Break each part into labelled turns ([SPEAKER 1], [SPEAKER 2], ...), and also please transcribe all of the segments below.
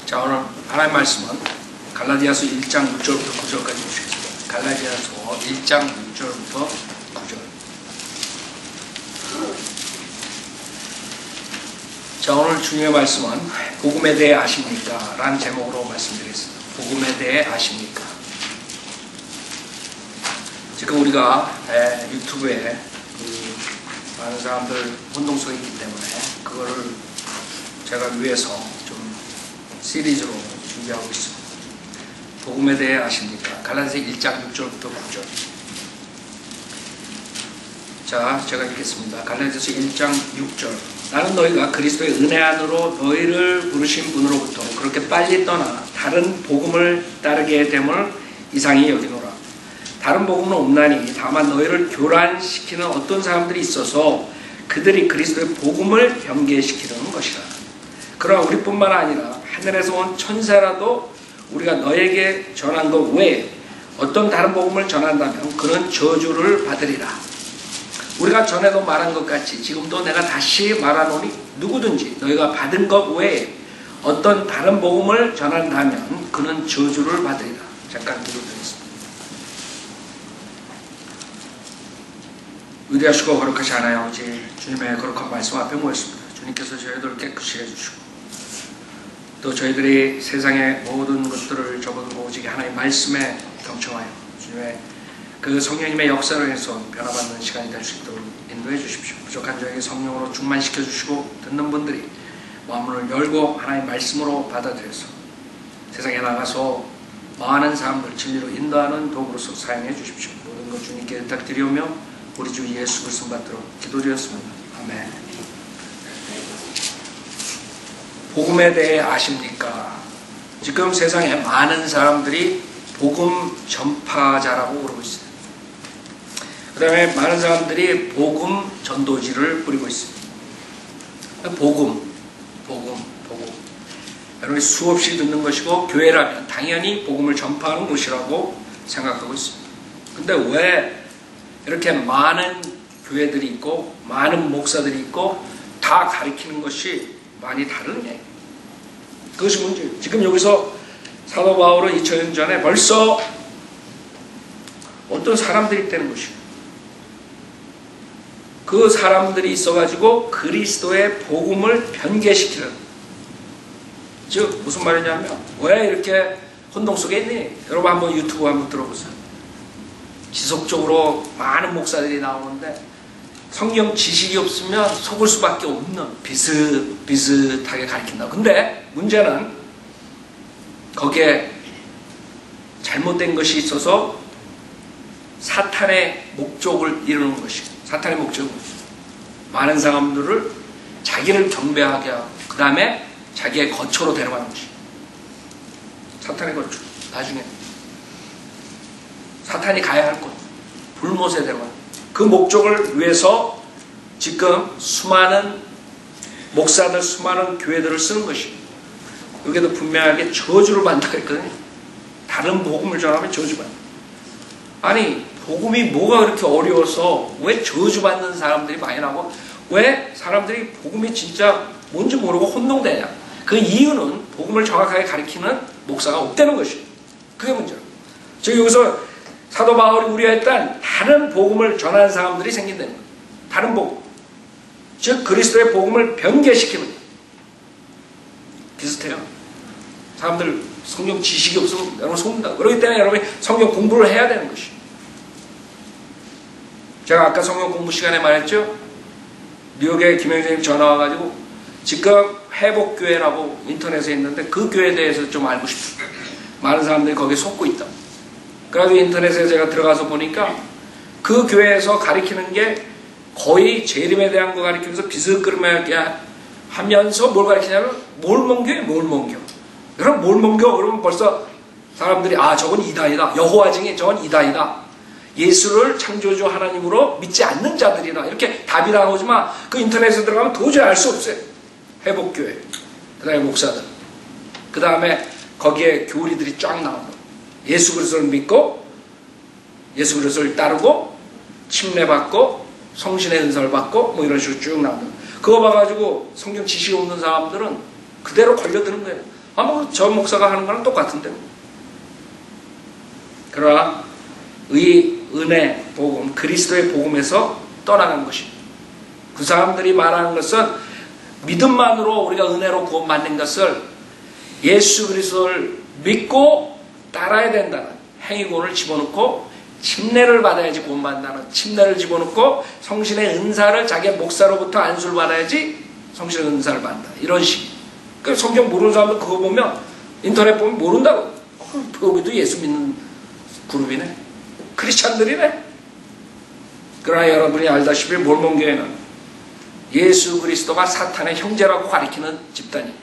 [SPEAKER 1] 자, 오늘 하나님의 말씀은 갈라디아서 1장 6절부터 9절까지 보시겠습니다. 갈라디아서 1장 6절부터 9절. 자, 오늘 주님의 말씀은 복음에 대해 아십니까? 라는 제목으로 말씀드리겠습니다. 복음에 대해 아십니까? 지금 우리가 유튜브에 많은 사람들 혼동성이 있기 때문에 그거를 제가 위해서 좀 시리즈로 준비하고 있습니다. 복음에 대해 아십니까? 갈라디아서 1장 6절부터 9절. 자, 제가 읽겠습니다. 갈라디아서 1장 6절. 나는 너희가 그리스도의 은혜 안으로 너희를 부르신 분으로부터 그렇게 빨리 떠나 다른 복음을 따르게 됨을 이상히 여기노라. 다른 복음은 없나니 다만 너희를 교란시키는 어떤 사람들이 있어서 그들이 그리스도의 복음을 변개시키려는 것이라. 그러나 우리뿐만 아니라 하늘에서 온 천사라도 우리가 너에게 전한 것 외에 어떤 다른 복음을 전한다면 그는 저주를 받으리라. 우리가 전에도 말한 것 같이 지금도 내가 다시 말하노니 누구든지 너희가 받은 것 외에 어떤 다른 복음을 전한다면 그는 저주를 받으리라. 잠깐 기도드리겠습니다. 위대하시고 거룩하시 하나님 아버지, 주님의 거룩한 말씀 앞에 모였습니다. 주님께서 저희들을 깨끗이 해주시고 또 저희들이 세상의 모든 것들을 접어두고 오직 하나님의 말씀에 경청하여 주님의 그 성령님의 역사를 해서 변화받는 시간이 될 수 있도록 인도해 주십시오. 부족한 저에게 성령으로 충만시켜 주시고 듣는 분들이 마음을 열고 하나님의 말씀으로 받아들여서 세상에 나가서 많은 사람들 진리로 인도하는 도구로서 사용해 주십시오. 모든 것 주님께 부탁드리오며 우리 주 예수 그리스도 받도록 기도드렸습니다. 아멘. 복음에 대해 아십니까? 지금 세상에 많은 사람들이 복음 전파자라고 그러고 있어요. 그 다음에 많은 사람들이 복음 전도지를 뿌리고 있습니다. 복음. 여러분이 수없이 듣는 것이고 교회라면 당연히 복음을 전파하는 곳이라고 생각하고 있습니다. 근데 왜 이렇게 많은 교회들이 있고 많은 목사들이 있고 다 가르치는 것이 많이 다르냐? 그것이 문제예요. 지금 여기서 사도 바울은 2000년 전에 벌써 어떤 사람들이 있다는 것이에요. 그 사람들이 있어가지고 그리스도의 복음을 변개시키는, 즉 무슨 말이냐면 왜 이렇게 혼동 속에 있니? 여러분 한번 유튜브 한번 들어보세요. 지속적으로 많은 목사들이 나오는데 성경 지식이 없으면 속을 수밖에 없는 비슷하게 가르친다. 근데 문제는 거기에 잘못된 것이 있어서 사탄의 목적을 이루는 것이에요. 사탄의 목적은 많은 사람들을 자기를 경배하게 하고 그 다음에 자기의 거처로 데려가는 것이에요. 사탄의 거처. 나중에 사탄이 가야 할 곳, 불못에 데려가는 그 목적을 위해서 지금 수많은 목사들, 수많은 교회들을 쓰는 것이에요. 여기도 분명하게 저주를 받는다고 했거든요. 다른 복음을 전하면 저주받는다. 아니, 복음이 뭐가 그렇게 어려워서 왜 저주받는 사람들이 많이 나고 왜 사람들이 복음이 진짜 뭔지 모르고 혼동되냐? 그 이유는 복음을 정확하게 가르치는 목사가 없다는 것이에요. 그게 문제예요. 즉 여기서 사도 바울이 우려했던 다른 복음을 전하는 사람들이 생긴다는 거예요. 다른 복음. 즉 그리스도의 복음을 변개시키는 거예요. 비슷해요. 사람들 성경 지식이 없으면 여러분 속는다. 그렇기 때문에 여러분이 성경 공부를 해야 되는 것이에요. 제가 아까 성경 공부 시간에 말했죠. 뉴욕에 김영재님 전화 와가지고 지금 회복교회라고 인터넷에 있는데 그 교회에 대해서 좀 알고 싶어요. 많은 사람들이 거기에 속고 있다. 그래서 인터넷에 제가 들어가서 보니까 그 교회에서 가르치는 게 거의 재림에 대한 거 가르치면서 비스끄러미하게 하면서 뭘 가르치냐면 몰몬교예요. 몰몬교. 여러분 몰몬교 그러면 벌써 사람들이 저건 이단이다. 여호와 증인 저건 이단이다. 예수를 창조주 하나님으로 믿지 않는 자들이다. 이렇게 답이 나오지만 그 인터넷에 들어가면 도저히 알 수 없어요. 회복교회. 그 다음에 목사들. 그 다음에 거기에 교리들이 쫙 나옵니다. 예수 그리스도를 믿고 예수 그리스도를 따르고 침례받고 성신의 은사를 받고 뭐 이런 식으로 쭉 나옵니다. 그거 봐가지고 성경 지식이 없는 사람들은 그대로 걸려드는 거예요. 저 목사가 하는 거랑 똑같은데. 그러나 은혜, 복음, 그리스도의 복음에서 떠나간 것입니다. 그 사람들이 말하는 것은 믿음만으로 우리가 은혜로 구원받는 것을 예수 그리스도를 믿고 따라야 된다는 행위고를 집어넣고 침례를 받아야지 구원받는다는 침례를 집어넣고 성신의 은사를 자기의 목사로부터 안수를 받아야지 성신의 은사를 받는다. 이런 식. 그 성경 모르는 사람들 그거 보면 인터넷 보면 모른다고. 거기도 예수 믿는 그룹이네. 크리스찬들이네. 그러나 여러분이 알다시피 몰몬교회는 예수 그리스도가 사탄의 형제라고 가리키는 집단이에요.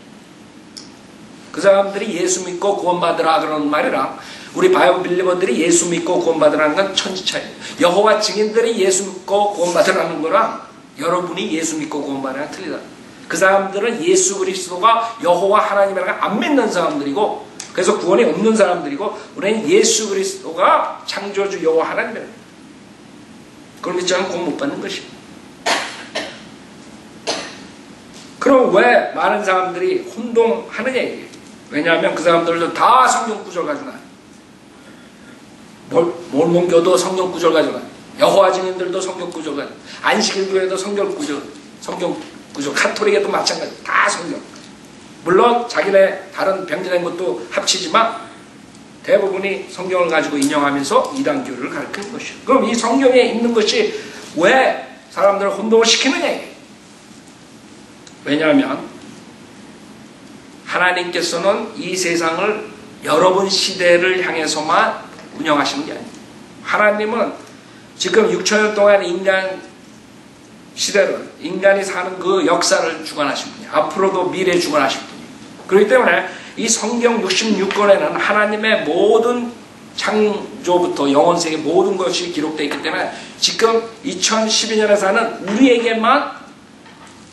[SPEAKER 1] 그 사람들이 예수 믿고 구원받으라 그러는 말이랑 우리 바이블 빌리버들이 예수 믿고 구원받으라는 건 천지차이에요. 여호와 증인들이 예수 믿고 구원받으라는 거랑 여러분이 예수 믿고 구원받으라는 건 틀리다. 그 사람들은 예수 그리스도가 여호와 하나님이라는 걸 안 믿는 사람들이고 그래서 구원이 없는 사람들이고 우리는 예수 그리스도가 창조주 여호와 하나님이라는 거예요. 그걸 믿지 않으면 구원 못 받는 것이에요. 그럼 왜 많은 사람들이 혼동하느냐 이게. 왜냐하면 그 사람들도 다 성경 구절 가지고 나요. 몰몬교도 성경 구절 가지고 나요. 여호와 증인들도 성경 구절 가지고 안식일교회도 성경 구절, 카톨릭에도 마찬가지. 다 성경. 물론 자기네 다른 병진한 것도 합치지만 대부분이 성경을 가지고 인용하면서 이단교를 가르치는 것이죠. 그럼 이 성경에 있는 것이 왜 사람들을 혼동을 시키느냐 이게. 왜냐하면 하나님께서는 이 세상을 여러분 시대를 향해서만 운영하시는 게 아닙니다. 하나님은 지금 6천년 동안 인간 시대를 인간이 사는 그 역사를 주관하신 분이에요. 앞으로도 미래에 주관하실 분이에요. 그렇기 때문에 이 성경 66권에는 하나님의 모든 창조부터 영원세계 모든 것이 기록되어 있기 때문에 지금 2012년에 사는 우리에게만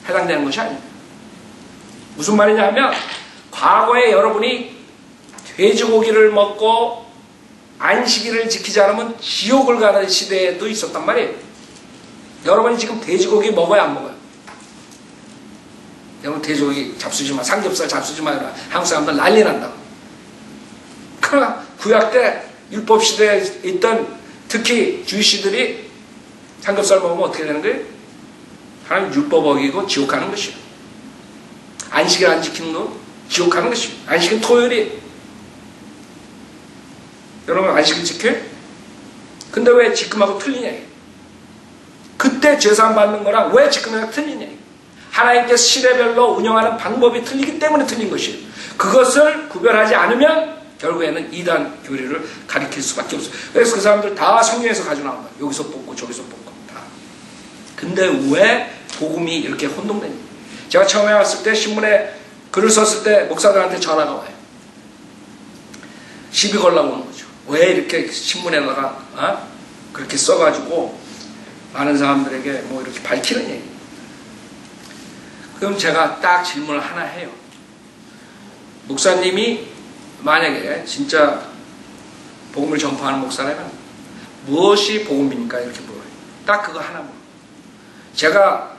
[SPEAKER 1] 해당되는 것이 아닙니다. 무슨 말이냐 하면 과거에 여러분이 돼지고기를 먹고 안식일을 지키지 않으면 지옥을 가는 시대에도 있었단 말이에요. 여러분이 지금 돼지고기 먹어야 안 먹어요? 여러분 돼지고기 잡수지 마, 삼겹살 잡수지 마. 한국 사람들 난리 난다고. 그러나 구약 때 율법 시대에 있던 특히 주이시들이 삼겹살 먹으면 어떻게 되는 거예요? 하나님 율법 어기고 지옥 가는 것이에요. 안식일 안 지키는 거 지옥 가는 것이에요. 안식일 토요일이 여러분 안식일 지켜요? 근데 왜 지금하고 틀리냐? 그때 재산 받는 거랑 왜 지금하고 틀리냐? 하나님께서 시대별로 운영하는 방법이 틀리기 때문에 틀린 것이에요. 그것을 구별하지 않으면 결국에는 이단 교리를 가리킬 수밖에 없어요. 그래서 그 사람들 다 성경에서 가지고 나온 거예요. 여기서 뽑고 저기서 뽑고 다. 근데 왜 복음이 이렇게 혼동되냐? 제가 처음에 왔을 때 신문에 글을 썼을 때 목사들한테 전화가 와요. 시비 걸라고 오는 거죠. 왜 이렇게 신문에다가 그렇게 써가지고 많은 사람들에게 뭐 이렇게 밝히느냐. 그럼 제가 딱 질문을 하나 해요. 목사님이 만약에 진짜 복음을 전파하는 목사라면 무엇이 복음입니까? 이렇게 물어요. 딱 그거 하나 물어요. 제가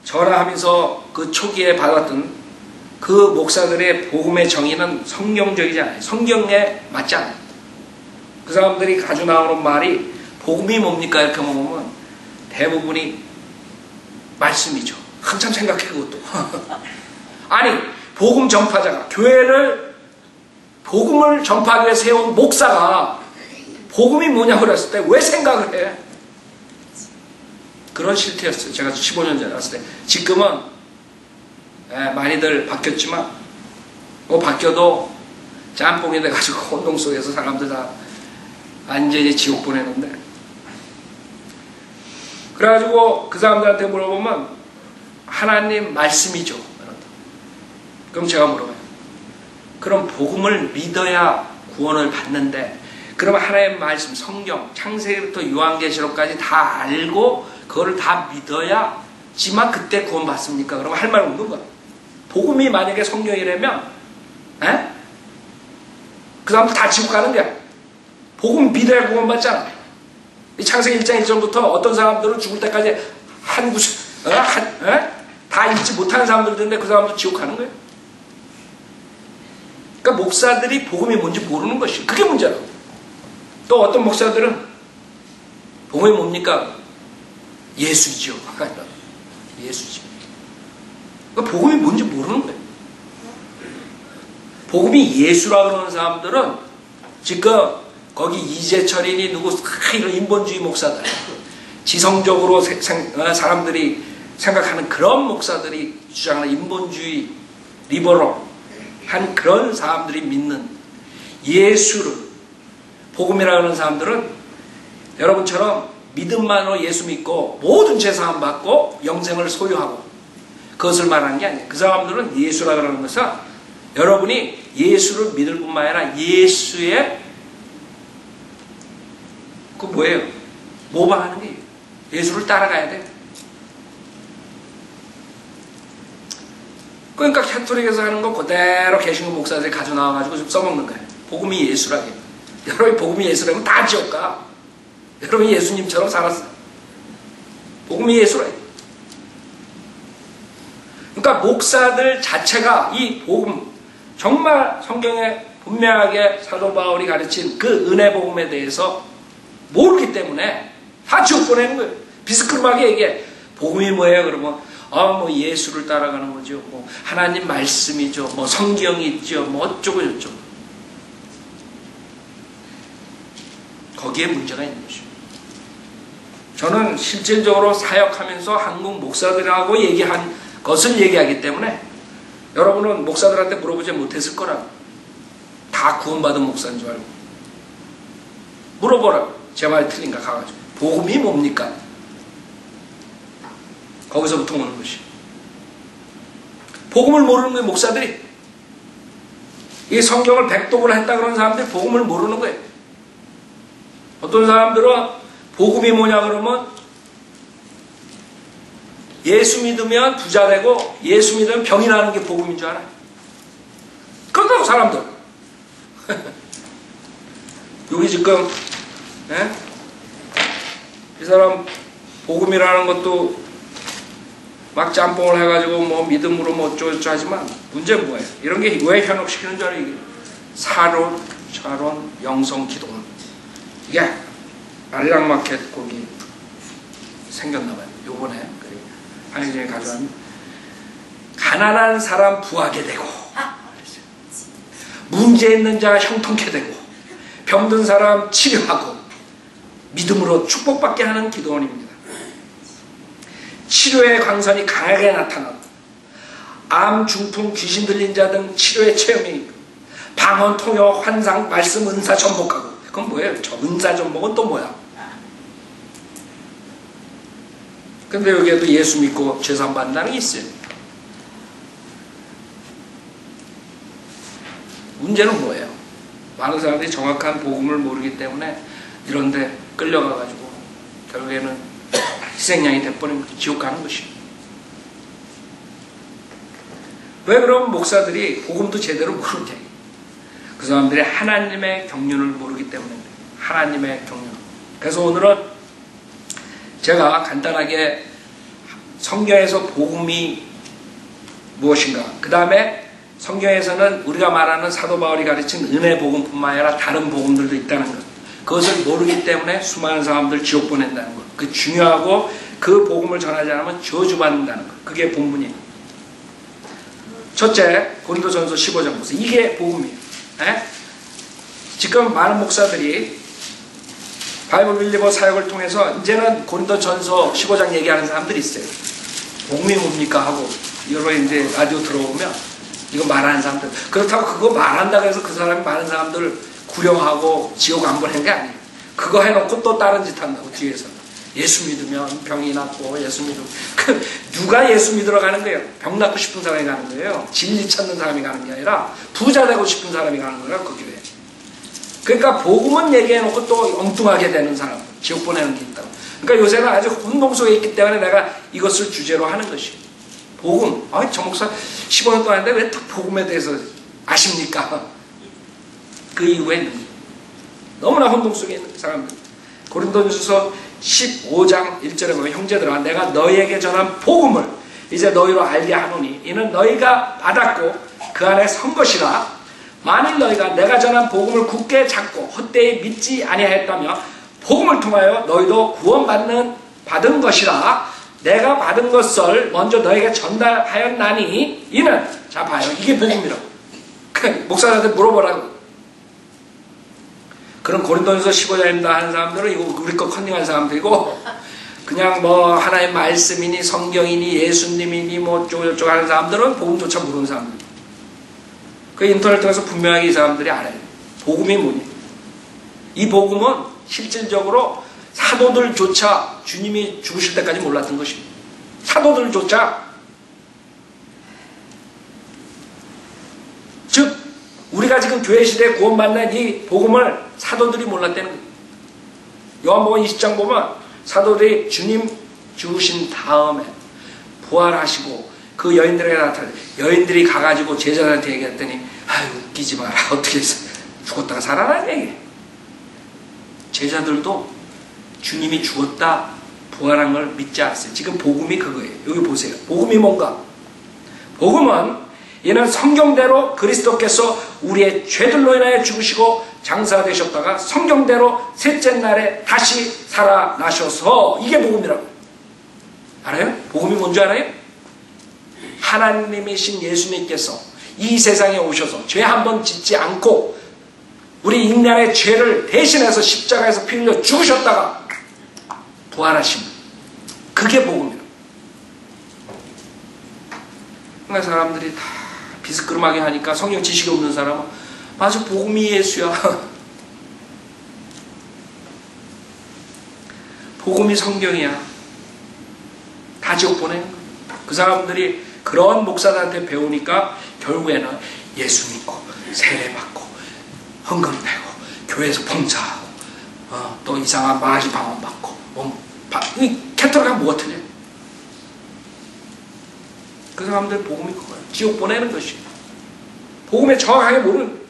[SPEAKER 1] 전화하면서 그 초기에 받았던 그 목사들의 복음의 정의는 성경적이지 않아요. 성경에 맞지 않아요. 그 사람들이 가지고 나오는 말이 복음이 뭡니까? 이렇게 물으면 대부분이 말씀이죠. 한참 생각해 그것도. 아니 복음 전파자가 교회를 복음을 전파하기 위해 세운 목사가 복음이 뭐냐고 그랬을 때 왜 생각을 해? 그런 실태였어요. 제가 15년 전에 왔을 때. 지금은 많이들 바뀌었지만 뭐 바뀌어도 짬뽕이 돼가지고 혼동 속에서 사람들 다 완전히 지옥 보내는데, 그래가지고 그 사람들한테 물어보면 하나님 말씀이죠. 그럼 제가 물어봐요. 그럼 복음을 믿어야 구원을 받는데 그럼 하나님의 말씀 성경 창세기부터 요한계시록까지 다 알고 그거를 다 믿어야지만 그때 구원 받습니까? 그러면 할 말 없는 거야. 복음이 만약에 성경이라면 그 사람들 다 지옥 가는 거야. 복음 믿어야 구원 받잖아. 이 창세기 1장 1절부터 어떤 사람들은 죽을 때까지 다 읽지 못하는 사람들도 있는데 그 사람도 지옥 가는 거예요. 그러니까 목사들이 복음이 뭔지 모르는 것이 그게 문제라고. 또 어떤 목사들은 복음이 뭡니까? 예수죠. 예수죠. 그러니까 복음이 뭔지 모르는 거예요. 복음이 예수라 그러는 사람들은 지금 거기 이재철이니 누구 이런 인본주의 목사들, 지성적으로 사람들이 생각하는 그런 목사들이 주장하는 인본주의 리버럴 한 그런 사람들이 믿는 예수를 복음이라 하는 사람들은 여러분처럼 믿음만으로 예수 믿고 모든 죄사함 받고 영생을 소유하고 그것을 말하는 게 아니에요. 그 사람들은 예수라 그러는 것은 여러분이 예수를 믿을 뿐만 아니라 예수의 그 뭐예요? 모방하는 게 예수를 따라가야 돼요. 그러니까 캐톨릭에서 하는 거 그대로 개신교 목사들이 가져 나와가지고 좀 써먹는 거예요. 복음이 예수라게. 여러분이 복음이 예수라면 다 지옥 가. 여러분이 예수님처럼 살았어요. 복음이 예수라게. 그러니까 목사들 자체가 이 복음, 정말 성경에 분명하게 사도 바울이 가르친 그 은혜 복음에 대해서 모르기 때문에 다 지옥 보내는 거예요. 비스크름하게 얘기해. 복음이 뭐예요? 그러면 뭐 예수를 따라가는 거죠. 뭐 하나님 말씀이죠. 뭐 성경이 있죠. 뭐 어쩌고 저쩌고. 거기에 문제가 있는 것이죠. 저는 실질적으로 사역하면서 한국 목사들하고 얘기한 것을 얘기하기 때문에 여러분은 목사들한테 물어보지 못했을 거라고. 다 구원받은 목사인 줄 알고. 물어보라고. 제 말이 틀린가 가가지고. 복음이 뭡니까? 거기서부터 오는 것이. 복음을 모르는 거예요, 목사들이. 이 성경을 백독을 했다 그러는 사람들이 복음을 모르는 거예요. 어떤 사람들은 복음이 뭐냐 그러면 예수 믿으면 부자 되고 예수 믿으면 병이 나는 게 복음인 줄 알아요. 그런다고 사람들. 여기 지금 이 사람 복음이라는 것도 막 짬뽕을 해가지고 뭐 믿음으로 뭐 어쩌고저쩌고 하지만 문제는 뭐예요? 이런 게 왜 현혹시키는 줄 알아요? 이게 사론, 차론, 영성, 기도론. 이게 알락마켓 거기 생겼나봐요. 요번에 한의정에 가져왔는데 가난한 사람 부하게 되고 문제 있는 자 형통케 되고 병든 사람 치료하고 믿음으로 축복받게 하는 기도원입니다. 치료의 광선이 강하게 나타나고 암, 중풍, 귀신 들린 자 등 치료의 체험이 방언, 통역, 환상, 말씀, 은사 전복하고. 그건 뭐예요? 저 은사 전복은 또 뭐야? 근데 여기에도 예수 믿고 죄사함 받는다는 게 있어요. 문제는 뭐예요? 많은 사람들이 정확한 복음을 모르기 때문에 이런데 끌려가가지고 결국에는 희생양이 돼버리면 지옥 가는 것이에요. 왜 그럼 목사들이 복음도 제대로 모르냐? 그 사람들이 하나님의 경륜을 모르기 때문에 하나님의 경륜. 그래서 오늘은 제가 간단하게 성경에서 복음이 무엇인가, 그 다음에 성경에서는 우리가 말하는 사도 바울이 가르친 은혜 복음뿐만 아니라 다른 복음들도 있다는 것, 그것을 모르기 때문에 수많은 사람들 지옥 보낸다는 것, 그 중요하고 그 복음을 전하지 않으면 저주받는다는 것, 그게 본문이에요. 첫째, 고린도전서 15장 보세요. 이게 복음이에요. 에? 지금 많은 목사들이 바이블 빌리버 사역을 통해서 이제는 고린도전서 15장 얘기하는 사람들이 있어요. 복음이 뭡니까 하고 여러분 이제 라디오 들어오면 이거 말하는 사람들, 그렇다고 그거 말한다고 해서 그 사람이 많은 사람들을 구령하고 지옥 안 보내는 게 아니에요. 그거 해놓고 또 다른 짓 한다고 뒤에서. 예수 믿으면 병이 낫고 예수 믿으면 누가 예수 믿으러 가는 거예요? 병 낫고 싶은 사람이 가는 거예요. 진리 찾는 사람이 가는 게 아니라 부자 되고 싶은 사람이 가는 거예요. 그 교회에. 그러니까 복음은 얘기해놓고 또 엉뚱하게 되는 사람, 지옥 보내는 게 있다고. 그러니까 요새는 아주 운동 속에 있기 때문에 내가 이것을 주제로 하는 것이에요. 복음. 저 목사 15년 동안 했는데 왜 또 복음에 대해서 아십니까? 그 이유가 있는 거예요. 너무나 혼동 속에 있는 사람들. 고린도전서 15장 1절에 보면 형제들아 내가 너희에게 전한 복음을 이제 너희로 알게 하노니 이는 너희가 받았고 그 안에 선 것이라 만일 너희가 내가 전한 복음을 굳게 잡고 헛되이 믿지 아니하였다며 복음을 통하여 너희도 받은 것이라. 내가 받은 것을 먼저 너희에게 전달하였나니 이는, 자 봐요, 이게 복음이라고. 목사한테 물어보라고. 그런 고린도전서 15장입니다 하는 사람들은 이거 우리 거 컨닝한 사람들이고, 그냥 뭐 하나의 말씀이니 성경이니 예수님이니 뭐 어쩌고저쩌고 하는 사람들은 복음조차 모르는 사람들. 그 인터넷 통해서 분명하게 이 사람들이 알아요. 복음이 뭐니? 이 복음은 실질적으로 사도들조차 주님이 죽으실 때까지 몰랐던 것입니다. 사도들조차. 즉 우리가 지금 교회 시대에 구원받는 이 복음을 사도들이 몰랐다는 거예요. 요한복음 20장 보면 사도들이 주님 죽으신 다음에 부활하시고 그 여인들에게 나타나요. 여인들이 가가지고 제자들한테 얘기했더니 아유 웃기지 마라. 어떻게 죽었다가 살아나는 얘기예요. 제자들도 주님이 죽었다 부활한 걸 믿지 않았어요. 지금 복음이 그거예요. 여기 보세요. 복음이 뭔가? 복음은 이는 성경대로 그리스도께서 우리의 죄들로 인하여 죽으시고 장사되셨다가 성경대로 셋째 날에 다시 살아나셔서, 이게 복음이라고. 알아요? 복음이 뭔지 알아요? 하나님이신 예수님께서 이 세상에 오셔서 죄 한 번 짓지 않고 우리 인간의 죄를 대신해서 십자가에서 피 흘려 죽으셨다가 부활하심. 그게 복음이라고. 그러니까 사람들이 다 비스끄름하게 하니까 성경 지식이 없는 사람은 맞아 복음이 예수야. 복음이 성경이야. 다 지옥 보내는 거야. 그 사람들이 그런 목사들한테 배우니까 결국에는 예수 믿고 세례 받고 헌금 내고 교회에서 봉사하고 또 이상한 마귀 방언 받고 이 캐톨릭은 뭐 같으냐. 그 사람들 복음이 그거예요. 지옥 보내는 것이. 복음에 정확하게 모르는 거예요.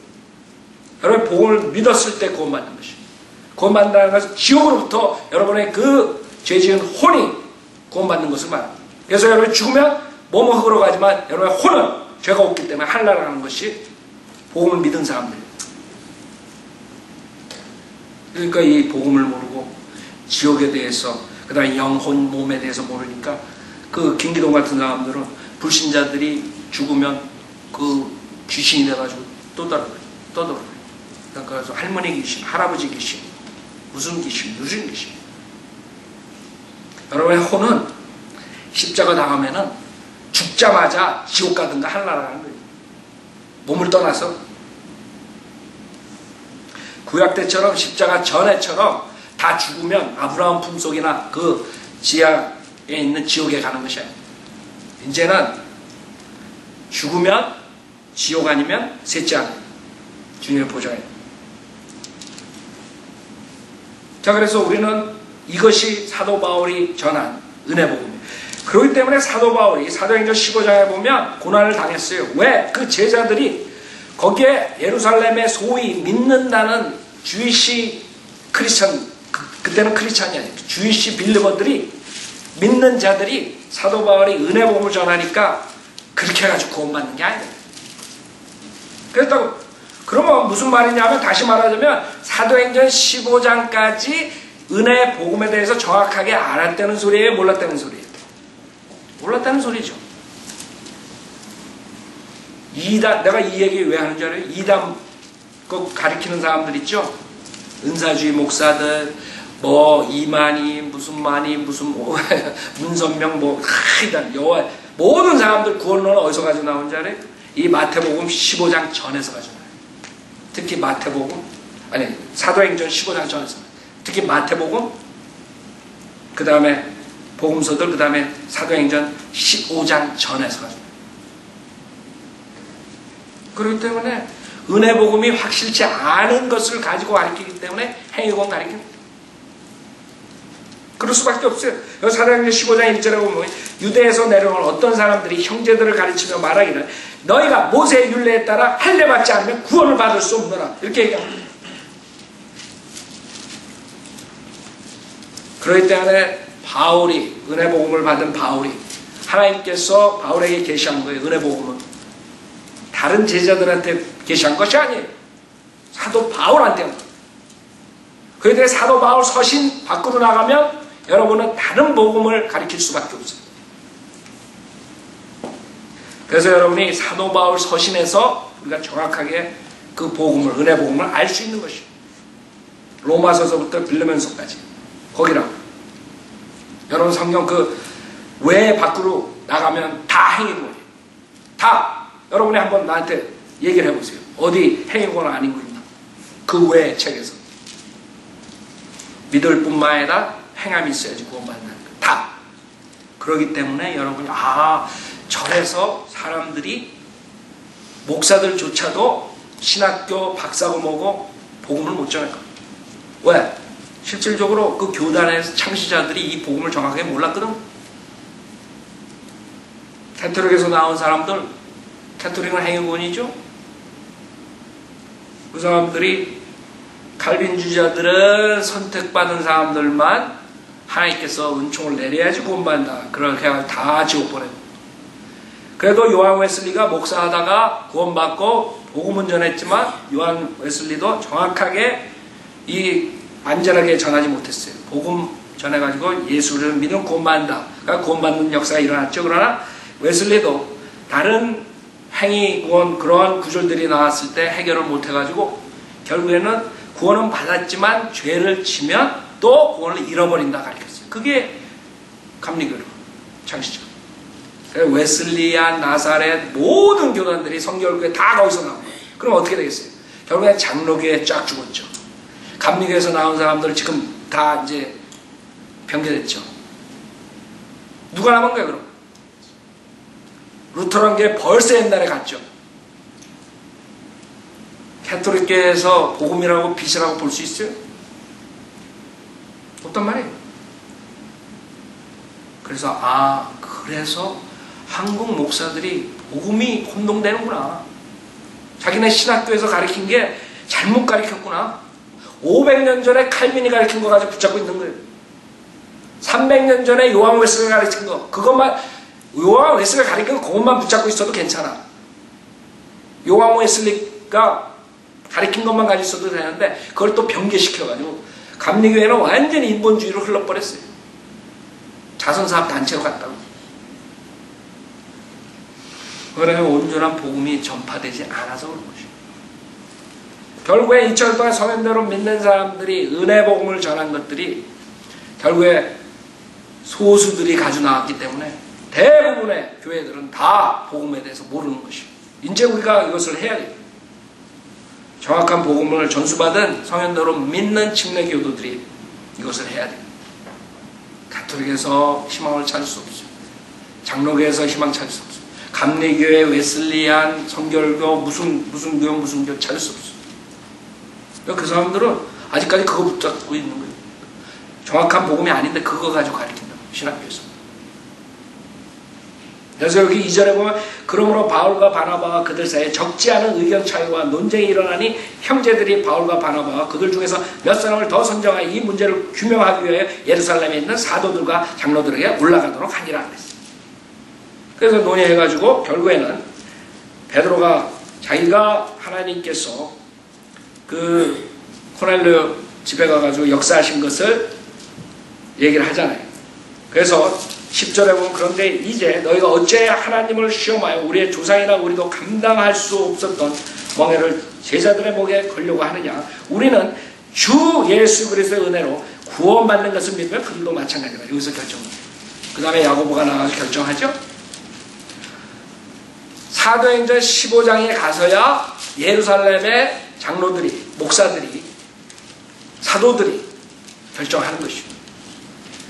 [SPEAKER 1] 여러분 복음을 믿었을 때 구원받는 것이. 구원받는다는 것은 지옥으로부터 여러분의 그 죄지은 혼이 구원받는 것을 말합니다. 그래서 여러분 죽으면 몸은 흙으로 가지만 여러분의 혼은 죄가 없기 때문에 하늘나라 가는 것이 복음을 믿은 사람들이에요. 그러니까 이 복음을 모르고 지옥에 대해서, 그 다음에 영혼, 몸에 대해서 모르니까 그 김기동 같은 사람들은 불신자들이 죽으면 그 귀신이 돼가지고 떠들어요. 그래서 할머니 귀신, 할아버지 귀신, 무슨 귀신. 여러분의 혼은 십자가 당하면은 죽자마자 지옥 가든가 하늘나라 가는 거예요. 몸을 떠나서. 구약 때처럼 십자가 전에처럼 다 죽으면 아브라함 품속이나 그 지하에 있는 지옥에 가는 것이 아니에요. 이제는 죽으면 지옥 아니면 셋째 하늘. 주님의 보좌에. 자, 그래서 우리는 이것이 사도 바울이 전한 은혜 복음이에요. 그렇기 때문에 사도 바울이 사도행전 15장에 보면 고난을 당했어요. 왜? 그 제자들이 거기에 예루살렘에 소위 믿는다는 주이시 크리스천, 그때는 크리스천이 아니에요. 주이시 빌리버들이, 믿는 자들이 사도 바울이 은혜 복음을 전하니까 그렇게 해가지고 구원받는 게 아니에요. 그랬다고. 그러면 무슨 말이냐면, 다시 말하자면 사도행전 15장까지 은혜 복음에 대해서 정확하게 알았다는 소리예요? 몰랐다는 소리예요? 몰랐다는 소리죠. 내가 이 얘기 왜 하는 줄 알아요? 이담 가리키는 사람들 있죠? 은사주의 목사들, 이만희, 무슨 문선명, 여호와, 모든 사람들 구원론은 어디서 가지고 나온 줄 알아요? 이 마태복음 15장 전에서 가지고 나와요. 특히 사도행전 15장 전에서. 특히 마태복음, 그 다음에 복음서들, 그 다음에 사도행전 15장 전에서 가지고. 그렇기 때문에 은혜 복음이 확실치 않은 것을 가지고 가르치기 때문에 행위복음 가르치는 거예요. 그럴 수밖에 없어요. 여기 사도행전 15장 1절에 보면 유대에서 내려온 어떤 사람들이 형제들을 가르치며 말하기를 너희가 모세의 율례에 따라 할례 받지 않으면 구원을 받을 수 없노라. 이렇게 얘기합니다. 그렇기 때문에 바울이, 은혜 복음을 받은 바울이, 하나님께서 바울에게 계시한 거예요. 은혜 복음은 다른 제자들한테 계시한 것이 아니에요. 사도 바울한테 한 거예요. 그런데 사도 바울 서신 밖으로 나가면 여러분은 다른 복음을 가르칠 수밖에 없어요. 그래서 여러분이 사도 바울 서신에서 우리가 정확하게 그 복음을, 은혜 복음을 알 수 있는 것이에요. 로마서서부터 빌레몬서까지 거기라고. 여러분 성경 그 외 밖으로 나가면 다 행위구원이에요. 다. 여러분이 한번 나한테 얘기를 해보세요. 어디 행위구원 아닌 거 있나? 그 외 책에서. 믿을 뿐만 아니라 행함이 있어야지 구원받는다는 거예요. 다. 그렇기 때문에 여러분이 절에서 사람들이 목사들조차도 신학교 박사고 뭐고 복음을 못 전할 거예요. 왜? 실질적으로 그 교단의 창시자들이 이 복음을 정확하게 몰랐거든. 캐토릭에서 나온 사람들, 캐토릭은 행위구원이죠. 그 사람들이 칼빈주의자들은 선택받은 사람들만 하나님께서 은총을 내려야지 구원받는다. 그렇게 해서 다 지옥 보내고. 그래도 요한 웨슬리가 목사하다가 구원받고 복음은 전했지만 요한 웨슬리도 정확하게 안전하게 전하지 못했어요. 복음 전해가지고 예수를 믿으면 구원받는다. 그러니까 구원받는 역사가 일어났죠. 그러나 웨슬리도 다른 행위 구원 그러한 구절들이 나왔을 때 해결을 못해가지고 결국에는 구원은 받았지만 죄를 지면 또 구원을 잃어버린다 가르쳤어요. 그게 감리교로 창시죠. 웨슬리안, 나사렛 모든 교단들이 성결교회 다 거기서 나온 거예요. 그럼 어떻게 되겠어요? 결국에 장로교에 쫙 죽었죠. 감리교에서 나온 사람들 지금 다 이제 변개됐죠. 누가 남은 거예요, 그럼? 루터란교회 벌써 옛날에 갔죠. 캐토릭교회에서 복음이라고 빛이라고 볼 수 있어요? 없단 말이에요. 그래서 그래서 한국 목사들이 복음이 혼동되는구나. 자기네 신학교에서 가르친 게 잘못 가르쳤구나. 500년 전에 칼빈이 가르친 거 가지고 붙잡고 있는 거예요. 300년 전에 요한 웨슬리가 가르친 거, 그것만, 요한 웨슬리가 가르친 그것만 붙잡고 있어도 괜찮아. 요한 웨슬리가 가르친 것만 가지고 있어도 되는데, 그걸 또 변개시켜가지고, 감리교회는 완전히 인본주의로 흘러버렸어요. 자선사업 단체로 갔다고. 그러면 온전한 복음이 전파되지 않아서 그런 것이에요. 결국에 2000년 동안 성현대로 믿는 사람들이 은혜 복음을 전한 것들이 결국에 소수들이 가지고 나왔기 때문에 대부분의 교회들은 다 복음에 대해서 모르는 것이에요. 이제 우리가 이것을 해야 돼요. 정확한 복음을 전수받은 성현대로 믿는 침례 교도들이 이것을 해야 돼요. 가톨릭에서 희망을 찾을 수 없어요. 장로교에서 희망 찾을 수 없어요. 감리교회, 웨슬리안, 성결교, 무슨 교 찾을 수 없어요. 그 사람들은 아직까지 그거 붙잡고 있는 거예요. 정확한 복음이 아닌데 그거 가지고 가르친다고, 신학교에서. 그래서 여기 2절에 보면 그러므로 바울과 바나바와 그들 사이에 적지 않은 의견 차이와 논쟁이 일어나니 형제들이 바울과 바나바와 그들 중에서 몇 사람을 더 선정하여 이 문제를 규명하기 위하여 예루살렘에 있는 사도들과 장로들에게 올라가도록 하니라 그랬어요. 그래서 논의해가지고 결국에는 베드로가 자기가 하나님께서 그 코넬료 집에 가가지고 역사하신 것을 얘기를 하잖아요. 그래서 10절에 보면 그런데 이제 너희가 어째 하나님을 시험하여 우리의 조상이나 우리도 감당할 수 없었던 멍에를 제자들의 목에 걸려고 하느냐. 우리는 주 예수 그리스도의 은혜로 구원받는 것을 믿으면 그들도 마찬가지다. 여기서 결정합니다. 그 다음에 야고보가 나와서 결정하죠. 사도행전 15장에 가서야 예루살렘의 장로들이, 목사들이, 사도들이 결정하는 것입니다.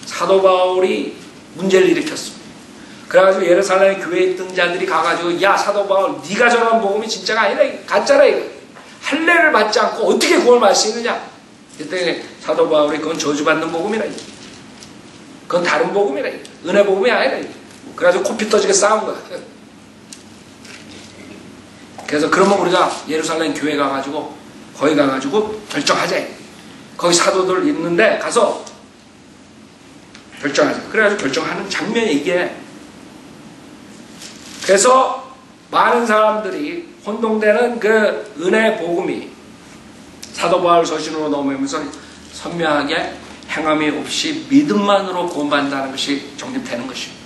[SPEAKER 1] 사도 바울이 문제를 일으켰습니다. 그래가지고 예루살렘 교회에 있던 자들이 가가지고 야 사도 바울 네가 전한 복음이 진짜가 아니다. 가짜라 이거. 할례를 받지 않고 어떻게 구원을 받을 수 있느냐. 그때 사도 바울이 그건 저주받는 복음이라 이거. 그건 다른 복음이라 이거. 은혜 복음이 아니라 이거. 그래가지고 코피 터지게 싸운 거야. 그래서 그러면 우리가 예루살렘 교회 가가지고 거기 가가지고 결정하자. 거기 사도들 있는데 가서 결정하자. 그래가지고 결정하는 장면이 이게. 그래서 많은 사람들이 혼동되는 그 은혜 복음이 사도 바울 서신으로 넘어오면서 선명하게 행함이 없이 믿음만으로 구원받는다는 것이 정립되는 것입니다.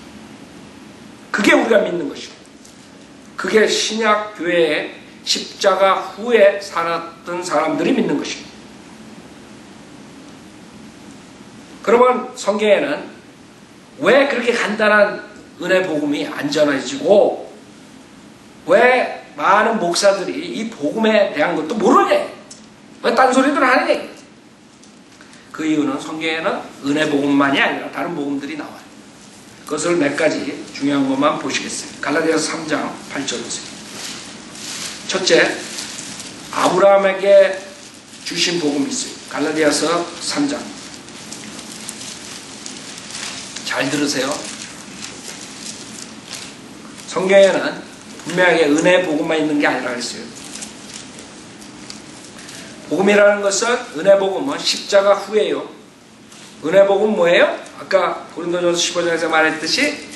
[SPEAKER 1] 그게 우리가 믿는 것이고, 그게 신약 교회의 십자가 후에 살았던 사람들이 믿는 것입니다. 그러면 성경에는 왜 그렇게 간단한 은혜 복음이 안전해지고 왜 많은 목사들이 이 복음에 대한 것도 모르냐? 왜 딴소리들 하느냐? 그 이유는 성경에는 은혜 복음만이 아니라 다른 복음들이 나와요. 그것을 몇 가지 중요한 것만 보시겠어요. 갈라디아서 3장 8절 보세요. 첫째, 아브라함에게 주신 복음이 있어요. 갈라디아서 3장. 잘 들으세요. 성경에는 분명하게 은혜 복음만 있는 게 아니라 그랬어요. 복음이라는 것은, 은혜 복음은 십자가 후에요. 은혜 복음 뭐예요? 아까 고린도전서 15장에서 말했듯이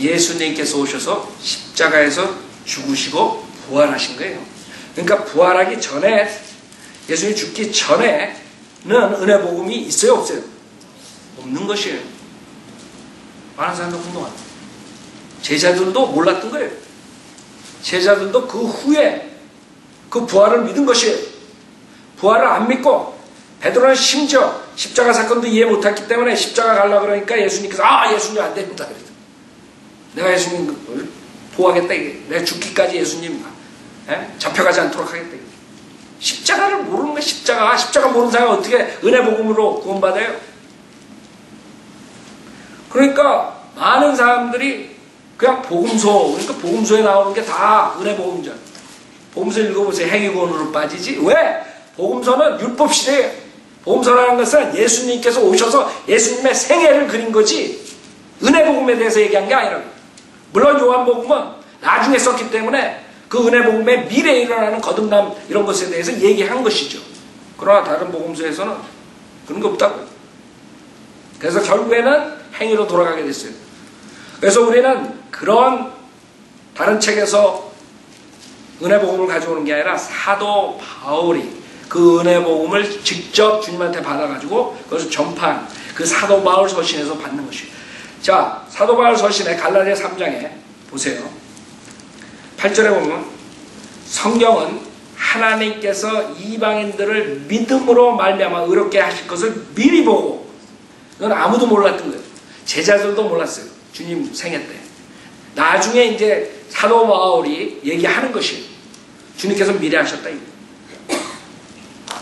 [SPEAKER 1] 예수님께서 오셔서 십자가에서 죽으시고 부활하신 거예요. 그러니까 부활하기 전에, 예수님이 죽기 전에는 은혜 복음이 있어요, 없어요? 없는 것이에요. 많은 사람들 혼동합니다. 제자들도 몰랐던 거예요. 제자들도 그 후에 그 부활을 믿은 것이에요. 부활을 안 믿고, 베드로는 심지어 십자가 사건도 이해 못했기 때문에 십자가 가려고 그러니까 예수님께서 예수님 안 됩니다. 내가 예수님을 보호하겠다. 내가 죽기까지 예수님 잡혀가지 않도록 하겠다. 십자가를 모르는 거야. 십자가 모르는 사람이 어떻게 은혜 복음으로 구원받아요? 그러니까 많은 사람들이 그냥 복음서, 그러니까 복음서에 나오는 게 다 은혜 복음이잖아. 복음서 읽어보세요. 행위구원으로 빠지지. 왜? 복음서는 율법 시대예요. 복음서라는 것은 예수님께서 오셔서 예수님의 생애를 그린 거지 은혜 복음에 대해서 얘기한 게 아니라. 물론 요한복음은 나중에 썼기 때문에 그 은혜 복음의 미래에 일어나는 거듭남 이런 것에 대해서 얘기한 것이죠. 그러나 다른 복음서에서는 그런 게 없다고요. 그래서 결국에는 행위로 돌아가게 됐어요. 그래서 우리는 그런 다른 책에서 은혜 복음을 가져오는 게 아니라 사도 바울이 그 은혜 복음을 직접 주님한테 받아가지고 그것을 전파한 그 사도 바울 서신에서 받는 것이에요. 자, 사도 바울 서신의 갈라디아 3장에 보세요. 8절에 보면 성경은 하나님께서 이방인들을 믿음으로 말미암아 의롭게 하실 것을 미리 보고, 이건 아무도 몰랐던 거예요. 제자들도 몰랐어요. 주님 생애 때. 나중에 이제 사도 바울이 얘기하는 것이에요. 주님께서 미리 하셨다.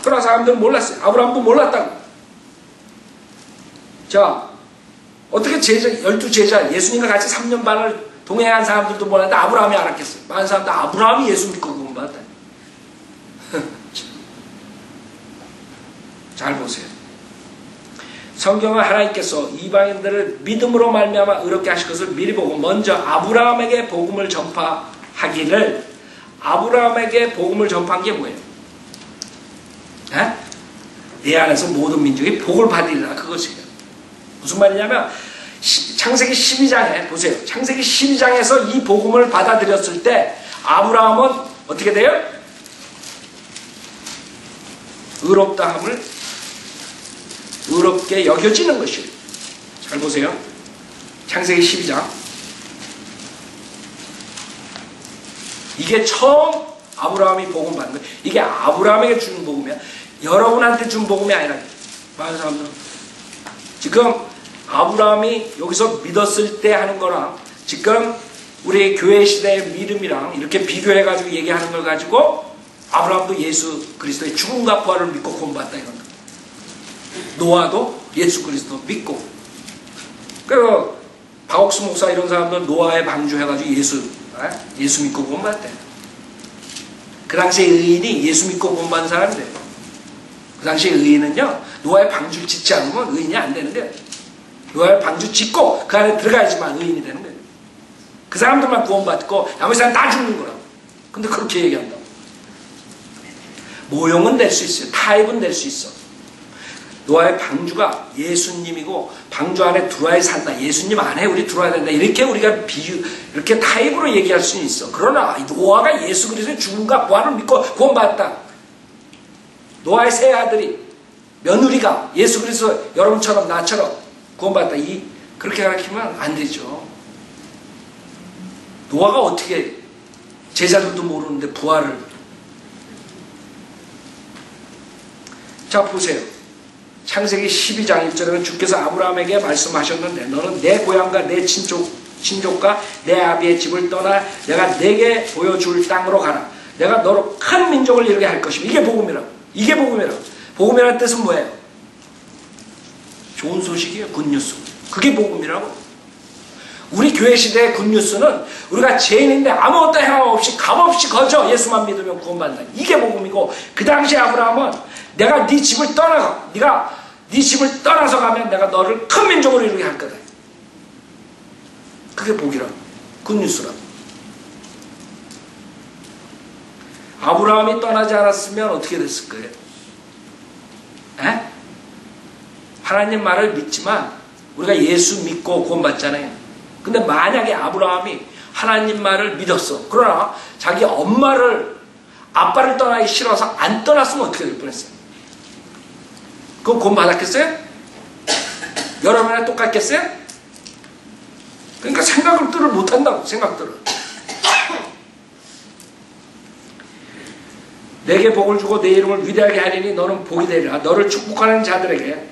[SPEAKER 1] 그러나 사람들은 몰랐어요. 아브라함도 몰랐다고. 자, 어떻게 12제자, 예수님과 같이 3년 반을 동행한 사람들도 몰랐는데 아브라함이 알았겠어요. 많은 사람들 아브라함이 예수 믿고 구원받았다. 잘 보세요. 성경은 하나님께서 이방인들을 믿음으로 말미암아 의롭게 하실 것을 미리 보고 먼저 아브라함에게 복음을 전파하기를. 아브라함에게 복음을 전파한 게 뭐예요? 내 안에서 모든 민족이 복을 받으리라. 그것이에요. 무슨 말이냐면 창세기 12장에 보세요. 창세기 12장에서 이 복음을 받아들였을 때 아브라함은 어떻게 돼요? 의롭다함을 의롭게 여겨지는 것이에요. 잘 보세요. 창세기 12장. 이게 처음 아브라함이 복음 받는 거예요. 이게 아브라함에게 주는 복음이야. 여러분한테 준 복음이 아니라. 많은 사람들은 지금 아브라함이 여기서 믿었을 때 하는 거랑 지금 우리 교회 시대의 믿음이랑 이렇게 비교해가지고 얘기하는 걸 가지고 아브라함도 예수 그리스도의 죽음과 부활을 믿고 구원받다 이런 거. 노아도 예수 그리스도 믿고. 그 박옥수 목사 이런 사람들 노아에 방주해가지고 예수 믿고 구원받대. 그 당시에 의인이 예수 믿고 구원받은 사람이래요. 그 당시에 의인은요, 노아의 방주를 짓지 않으면 의인이 안 되는 거예요. 노아의 방주 짓고 그 안에 들어가야지만 의인이 되는 거예요. 그 사람들만 구원받고 나머지 사람 다 죽는 거라고. 근데 그렇게 얘기한다고. 모형은 될 수 있어요. 타입은 될 수 있어. 노아의 방주가 예수님이고 방주 안에 들어와야 산다. 예수님 안에 우리 들어와야 된다. 이렇게 우리가 이렇게 타입으로 얘기할 수는 있어. 그러나 노아가 예수 그리스도의 죽음과 부활을 믿고 구원받았다. 노아의 세 아들이 며느리가 예수 그리스도 여러분처럼 나처럼 구원받았다. 그렇게 가르치면 안 되죠. 노아가 어떻게 제자들도 모르는데 부활을. 자 보세요. 창세기 12장 1절에는 주께서 아브라함에게 말씀하셨는데 너는 내 고향과 내 친족과 내 아비의 집을 떠나 내가 내게 보여줄 땅으로 가라. 내가 너로 큰 민족을 이루게 할 것이고. 이게 복음이라고. 이게 복음이라고. 복음이라는 뜻은 뭐예요? 좋은 소식이에요. 굿뉴스. 그게 복음이라고. 우리 교회 시대의 굿뉴스는 우리가 죄인인데 아무것도 행함 없이 값없이 거저 예수만 믿으면 구원받는다. 이게 복음이고, 그 당시 아브라함은 내가 네 집을 떠나가, 네가 네 집을 떠나서 가면 내가 너를 큰 민족으로 이루게 할 거다. 그게 복이라고. 굿뉴스라고. 아브라함이 떠나지 않았으면 어떻게 됐을 거예요? 에? 하나님 말을 믿지만 우리가 예수 믿고 구원받잖아요. 근데 만약에 아브라함이 하나님 말을 믿었어. 그러나 자기 아빠를 떠나기 싫어서 안 떠났으면 어떻게 될 뻔했어요? 그럼 구원받았겠어요? 여러분이랑 똑같겠어요? 그러니까 생각들을 못한다고. 생각들을. 내게 복을 주고 내 이름을 위대하게 하리니 너는 복이 되리라. 너를 축복하는 자들에게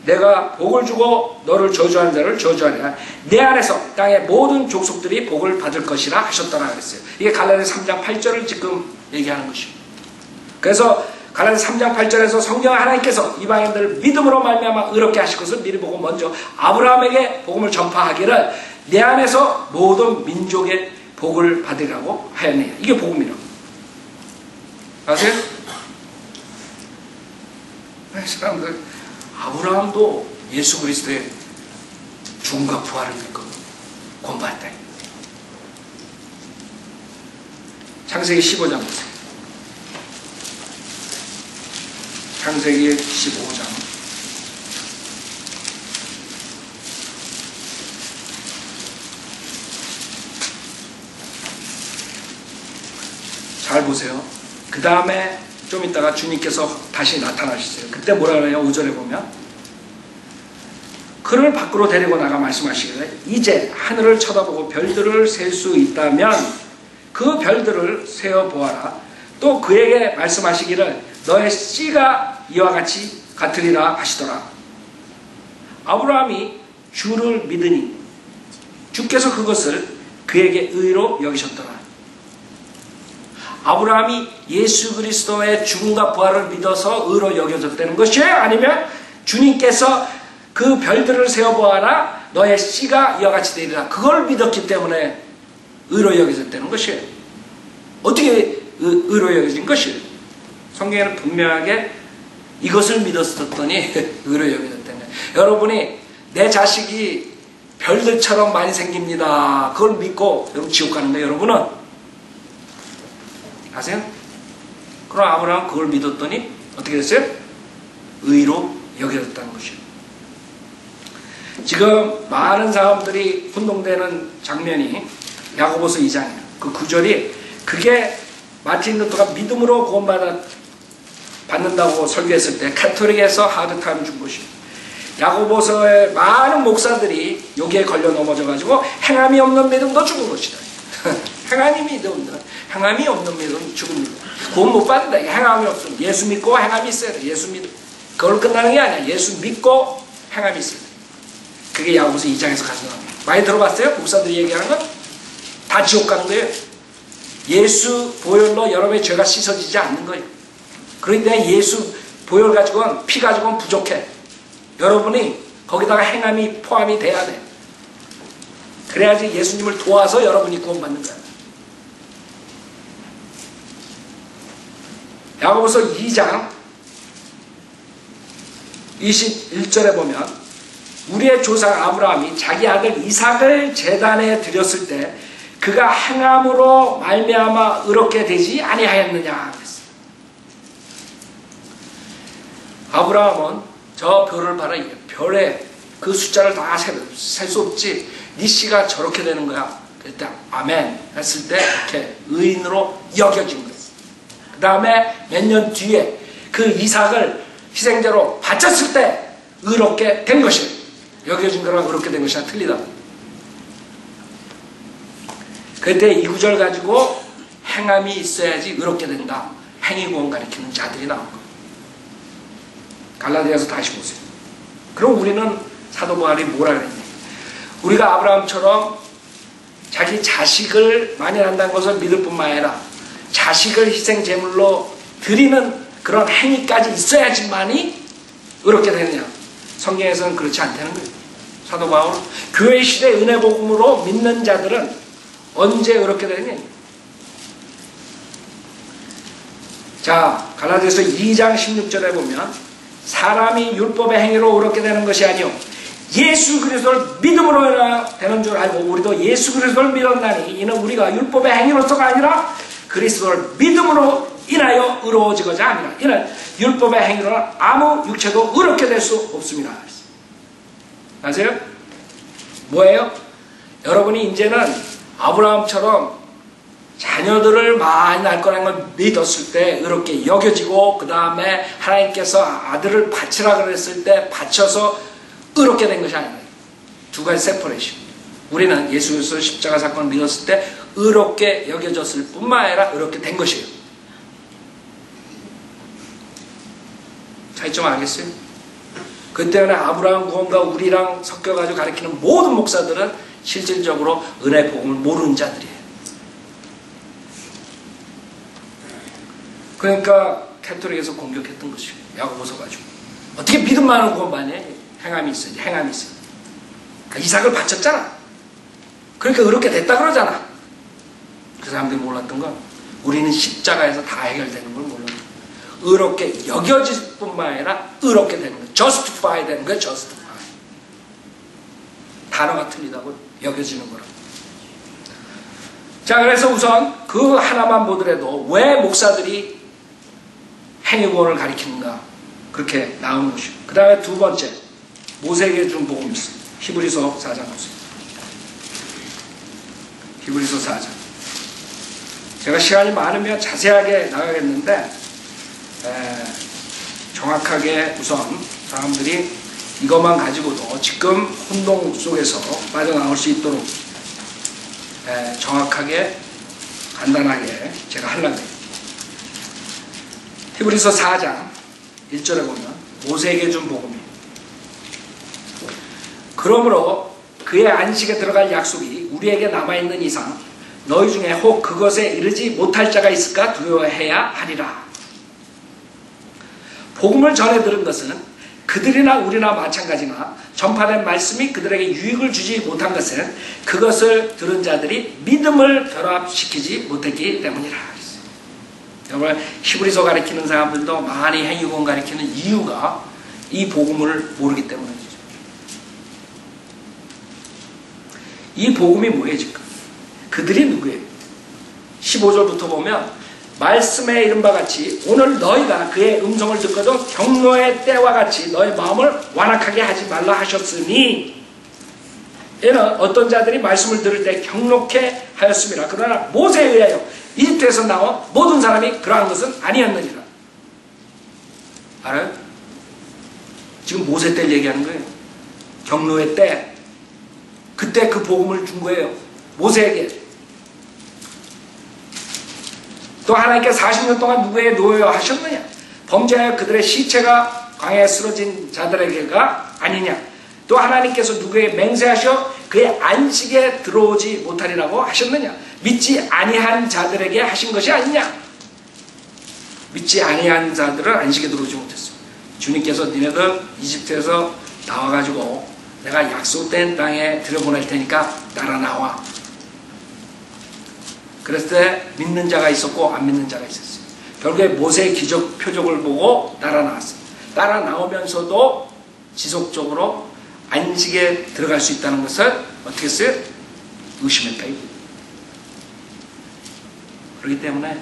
[SPEAKER 1] 내가 복을 주고 너를 저주하는 자를 저주하리라. 내 안에서 땅의 모든 족속들이 복을 받을 것이라 하셨더라 그랬어요. 이게 갈라디아 3장 8절을 지금 얘기하는 것이에요. 그래서 갈라디아 3장 8절에서 성경 하나님께서 이방인들을 믿음으로 말미암아 의롭게 하실 것을 미리 보고 먼저 아브라함에게 복음을 전파하기를 내 안에서 모든 민족의 복을 받으라고 하였네요. 이게 복음이라고. 아세요? 사람들 아브라함도 예수 그리스도의 죽음과 부활을 믿고 구원받았다. 창세기 15장 보세요. 창세기 15장 잘 보세요. 그 다음에 좀 있다가 주님께서 다시 나타나셨어요. 그때 뭐라 그래요? 5절에 보면 그를 밖으로 데리고 나가 말씀하시기를 이제 하늘을 쳐다보고 별들을 셀 수 있다면 그 별들을 세어보아라. 또 그에게 말씀하시기를 너의 씨가 이와 같이 같으리라 하시더라. 아브라함이 주를 믿으니 주께서 그것을 그에게 의로 여기셨더라. 아브라함이 예수 그리스도의 죽음과 부활을 믿어서 의로 여겨졌다는 것이에요? 아니면 주님께서 그 별들을 세어보아라 너의 씨가 이와 같이 되리라 그걸 믿었기 때문에 의로 여겨졌다는 것이에요? 어떻게 의로 여겨진 것이에요? 성경에는 분명하게 이것을 믿었었더니 의로 여겨졌다는 거예요. 여러분이 내 자식이 별들처럼 많이 생깁니다. 그걸 믿고 여러분 지옥 가는 거예요. 여러분은 아세요? 그럼 아브라함은 그걸 믿었더니 어떻게 됐어요? 의로 여겨졌다는 것이에요. 지금 많은 사람들이 혼동되는 장면이 야고보서 2장이에요. 그 9절이 그게 마틴 루터가 믿음으로 구원받는다고 설교했을 때 카톨릭에서 하드타임 준 것이에요. 야고보서의 많은 목사들이 여기에 걸려 넘어져가지고 행함이 없는 믿음도 죽은 것이다. 행함이 없는 믿음은 죽습니다. 구원 못 받는다. 행함이 없으면 예수 믿고 행함이 있어야 돼. 예수 믿고 그걸로 끝나는 게 아니야. 예수 믿고 행함이 있어야 돼. 그게 야고보서 2장에서 가져나옵니다. 많이 들어봤어요? 목사들이 얘기하는 건? 다 지옥 가는 거예요. 예수 보혈로 여러분의 죄가 씻어지지 않는 거예요. 그런데 예수 보혈 가지고는 피 가지고는 부족해. 여러분이 거기다가 행함이 포함이 돼야 돼. 그래야지 예수님을 도와서 여러분이 구원받는 거야. 야고보서 2장 21절에 보면 우리의 조상 아브라함이 자기 아들 이삭을 제단에 드렸을 때 그가 행함으로 말미암아 의롭게 되지 아니하였느냐 그랬어요. 아브라함은 저 별을 봐라. 별에 그 숫자를 다 셀 수 없지. 네 씨가 저렇게 되는 거야. 그때 아멘 했을 때 이렇게 의인으로 여겨진 거예요. 그 다음에 몇 년 뒤에 그 이삭을 희생제로 바쳤을 때 의롭게 된 것이에요. 여겨진 거랑 의롭게 된 것이랑 틀리다. 그때 이 구절 가지고 행함이 있어야지 의롭게 된다. 행위 구원 가리키는 자들이 나온 거예요. 갈라디아서 다시 보세요. 그럼 우리는 사도 바울이 뭐라 그랬냐? 우리가 아브라함처럼 자기 자식을 만연한다는 것을 믿을 뿐만 아니라 자식을 희생 제물로 드리는 그런 행위까지 있어야지만이 의롭게 되느냐? 성경에서는 그렇지 않다는 거예요. 사도 바울은 교회 시대 은혜 복음으로 믿는 자들은 언제 의롭게 되느냐? 자, 갈라디아서 2장 16절에 보면 사람이 율법의 행위로 의롭게 되는 것이 아니요 예수 그리스도를 믿음으로 되는 줄 알고 우리도 예수 그리스도를 믿었나니 이는 우리가 율법의 행위로서가 아니라 그리스도를 믿음으로 인하여 의로워지고자 합니다. 이는 율법의 행위로는 아무 육체도 의롭게 될 수 없습니다. 아세요? 뭐예요? 여러분이 이제는 아브라함처럼 자녀들을 많이 낳을 거라는 걸 믿었을 때 의롭게 여겨지고 그 다음에 하나님께서 아들을 바치라 그랬을 때 바쳐서 의롭게 된 것이 아니에요. 두 가지 세퍼레이션. 우리는 예수 그리스도 십자가 사건을 믿었을 때 의롭게 여겨졌을 뿐만 아니라 의롭게 된 것이에요. 차이점 알겠어요? 그 때문에 아브라함 구원과 우리랑 섞여가지고 가르치는 모든 목사들은 실질적으로 은혜 복음을 모르는 자들이에요. 그러니까 캐톨릭에서 공격했던 것이에요. 야고보서 가지고 어떻게 믿음만으로 구원받냐? 행함이 있어야지. 행함이 있어요. 그러니까 이삭을 바쳤잖아. 그러니까 의롭게 됐다 그러잖아. 그 사람들이 몰랐던 건 우리는 십자가에서 다 해결되는 걸 몰랐던 거예요. 의롭게 여겨질 뿐만 아니라 의롭게 되는 거예요. justify 되는 거예요. justify. 단어가 틀리다고 여겨지는 거라. 자, 그래서 우선 그 하나만 보더라도 왜 목사들이 행위구원을 가리키는가 그렇게 나오는 것이고, 그 다음에 두 번째 모세에게 준 복음이 있어요. 히브리서 4장 보세요. 히브리서 4장. 제가 시간이 많으면 자세하게 나가겠는데 정확하게 우선 사람들이 이것만 가지고도 지금 혼동 속에서 빠져나올 수 있도록 정확하게 간단하게 제가 하려고 해요. 히브리서 4장 1절에 보면 모세에게 준 복음이에요. 그러므로 그의 안식에 들어갈 약속이 우리에게 남아있는 이상 너희 중에 혹 그것에 이르지 못할 자가 있을까 두려워해야 하리라. 복음을 전해 들은 것은 그들이나 우리나 마찬가지나 전파된 말씀이 그들에게 유익을 주지 못한 것은 그것을 들은 자들이 믿음을 결합시키지 못했기 때문이라. 여러분, 히브리서 가르치는 사람들도 많이 행위구원 가르치는 이유가 이 복음을 모르기 때문이죠. 이 복음이 뭐예요 지금? 그들이 누구예요? 15절부터 보면 말씀에 이른 바 같이 오늘 너희가 그의 음성을 듣거든 경노의 때와 같이 너희 마음을 완악하게 하지 말라 하셨으니, 얘는 어떤 자들이 말씀을 들을 때 경록해 하였습니다. 그러나 모세에 의하여 이집트에서 나온 모든 사람이 그러한 것은 아니었느니라. 알아요? 지금 모세 때를 얘기하는 거예요. 경노의 때. 그때 그 복음을 준 거예요. 모세에게. 또 하나님께 40년 동안 누구에게 노예여 하셨느냐? 범죄하여 그들의 시체가 광야에 쓰러진 자들에게가 아니냐? 또 하나님께서 누구에게 맹세하셔 그의 안식에 들어오지 못하리라고 하셨느냐? 믿지 아니한 자들에게 하신 것이 아니냐? 믿지 아니한 자들은 안식에 들어오지 못했어요. 주님께서 니네들 이집트에서 나와가지고 내가 약속된 땅에 들여보낼 테니까 따라 나와. 그랬을 때 믿는 자가 있었고 안 믿는 자가 있었어요. 결국에 모세의 기적 표적을 보고 따라 나왔어요. 따라 나오면서도 지속적으로 안식에 들어갈 수 있다는 것을 어떻게 했어요? 의심했다. 그렇기 때문에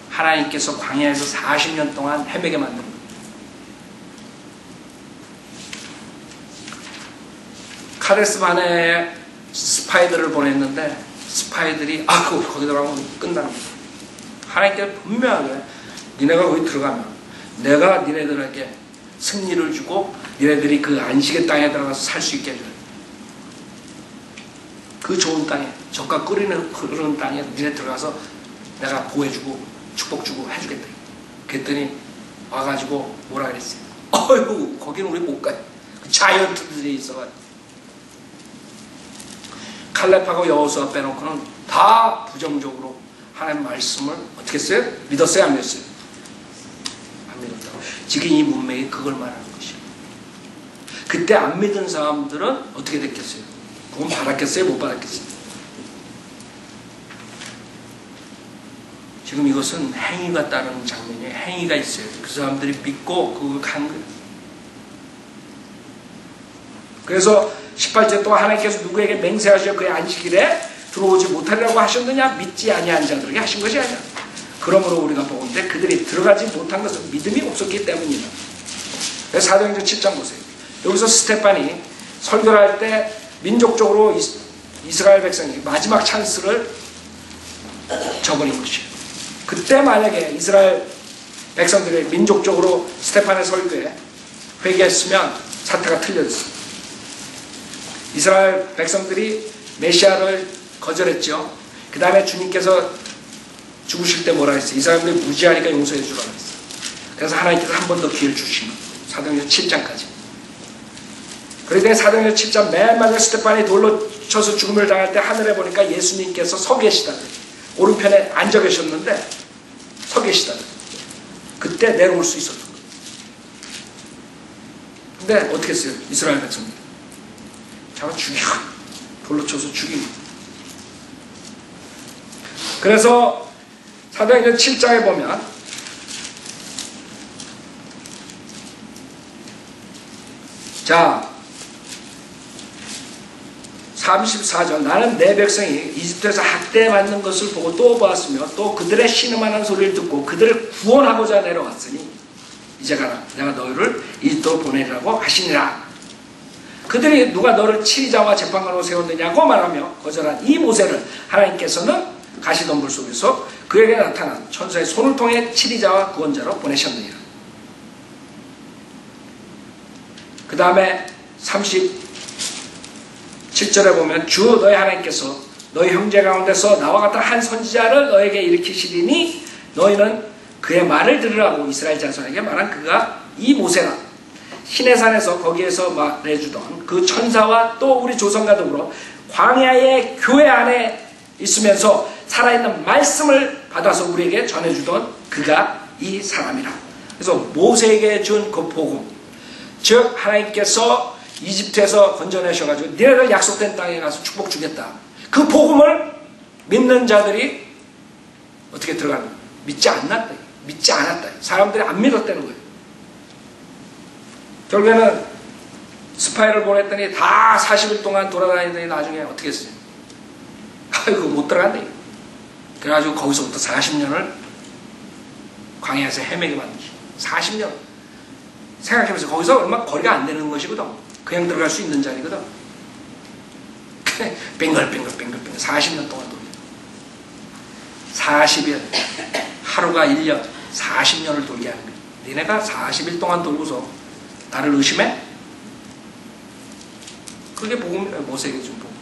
[SPEAKER 1] 하나님께서 광야에서 40년 동안 헤매게 만든 거예요. 카데스 바네에 스파이들을 보냈는데 스파이들이 거기 들어가면 끝나는 거예요. 하나님께서 분명하게 니네가 거기 들어가면 내가 니네들에게 승리를 주고 니네들이 그 안식의 땅에 들어가서 살 수 있게 해줘요. 그 좋은 땅에 젖과 끓이는 그런 땅에 니네 들어가서 내가 보호해주고 축복주고 해주겠다. 그랬더니 와가지고 뭐라 그랬어요? 어휴 거기는 우리 못 가요. 그 자이언트들이 있어가지고 칼렙하고 여호수아 빼놓고는 다 부정적으로 하나님 말씀을 어떻게 했어요? 믿었어요? 안 믿었어요? 안 믿었다고. 지금 이 문맥이 그걸 말하는 것이에요. 그때 안 믿은 사람들은 어떻게 됐겠어요? 그건 받았겠어요? 못 받았겠어요? 지금 이것은 행위가 따르는 장면이에요. 행위가 있어요. 그 사람들이 믿고 그걸 간 거예요. 그래서 18절 동안 하나님께서 누구에게 맹세하셔 그의 안식일에 들어오지 못하리라고 하셨느냐? 믿지 아니한 자들에게 하신 것이 아니야. 그러므로 우리가 보건대 그들이 들어가지 못한 것은 믿음이 없었기 때문이다. 사도행전 7장 보세요. 여기서 스테판이 설교를 할 때 민족적으로 이스라엘 백성이 마지막 찬스를 저버린 것이에요. 그때 만약에 이스라엘 백성들이 민족적으로 스테판의 설교에 회개했으면 사태가 틀려졌어요. 이스라엘 백성들이 메시아를 거절했죠. 그 다음에 주님께서 죽으실 때 뭐라 했어요? 이 사람들이 무지하니까 용서해 주라고 했어요. 그래서 하나님께서 한 번 더 기회를 주시면 사도행전 7장까지. 그러더니 사도행전 7장 맨 마지막에 스테판이 돌로 쳐서 죽음을 당할 때 하늘에 보니까 예수님께서 서 계시다는 오른편에 앉아 계셨는데 서 계시다는 그때 내려올 수 있었던 거예요. 근데 어떻게 했어요? 이스라엘 백성들 잡아 죽여 돌로 쳐서 죽입니다. 그래서 사도행전 7장에 보면 자 34절 나는 내 백성이 이집트에서 학대받는 것을 보고 또 보았으며 또 그들의 신음하는 소리를 듣고 그들을 구원하고자 내려왔으니 이제 가라 내가 너희를 이집트로 보내리라고 하시니라. 그들이 누가 너를 치리자와 재판관으로 세웠느냐고 말하며 거절한 이 모세를 하나님께서는 가시덤불 속에서 그에게 나타난 천사의 손을 통해 치리자와 구원자로 보내셨느니라. 그 다음에 37절에 보면 주 너희 하나님께서 너희 형제 가운데서 나와 같은 한 선지자를 너에게 일으키시리니 너희는 그의 말을 들으라고 이스라엘 자손에게 말한 그가 이 모세라. 시내산에서 거기에서 말해주던 그 천사와 또 우리 조상과 더불어 광야의 교회 안에 있으면서 살아있는 말씀을 받아서 우리에게 전해주던 그가 이 사람이라. 그래서 모세에게 준 그 복음, 즉 하나님께서 이집트에서 건져내셔가지고 너희들 약속된 땅에 가서 축복 주겠다. 그 복음을 믿는 자들이 어떻게 들어가는 거예요? 믿지 않았다. 믿지 않았다. 사람들이 안 믿었다는 거예요. 결국에는 스파이를 보냈더니 다 40일 동안 돌아다니더니 나중에 어떻게 했어요? 아이고 못 들어간다. 그래가지고 거기서부터 40년을 광야에서 헤매게 만드시. 40년. 생각해보세요. 거기서 얼마 거리가 안 되는 것이거든. 그냥 들어갈 수 있는 자리거든. 뱅글뱅글 40년 동안 돌려. 40일. 하루가 1년. 40년을 돌게 하는 거야. 니네가 40일 동안 돌고서 나를 의심해? 그게 복음이에요. 모세에게 준 복음.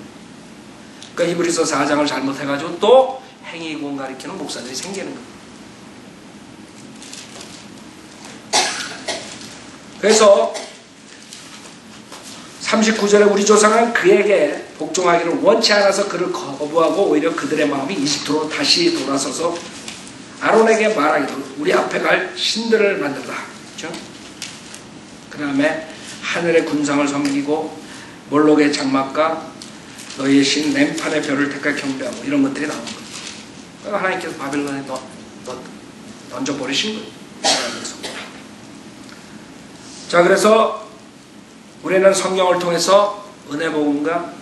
[SPEAKER 1] 그러니까 히브리서 4장을 잘못해가지고 또 행위공 가리키는 목사들이 생기는 거예요. 그래서 39절에 우리 조상은 그에게 복종하기를 원치 않아서 그를 거부하고 오히려 그들의 마음이 이집트로 다시 돌아서서 아론에게 말하기를 우리 앞에 갈 신들을 만들라. 그렇죠? 그 다음에 하늘의 군상을 섬기고 몰록의 장막과 너희의 신 램판의 별을 택하 경배하고 이런 것들이 나오는 거예요. 그러니까 하나님께서 바벨론에 던져버리신 거예요. 자, 그래서 우리는 성경을 통해서 은혜 복음과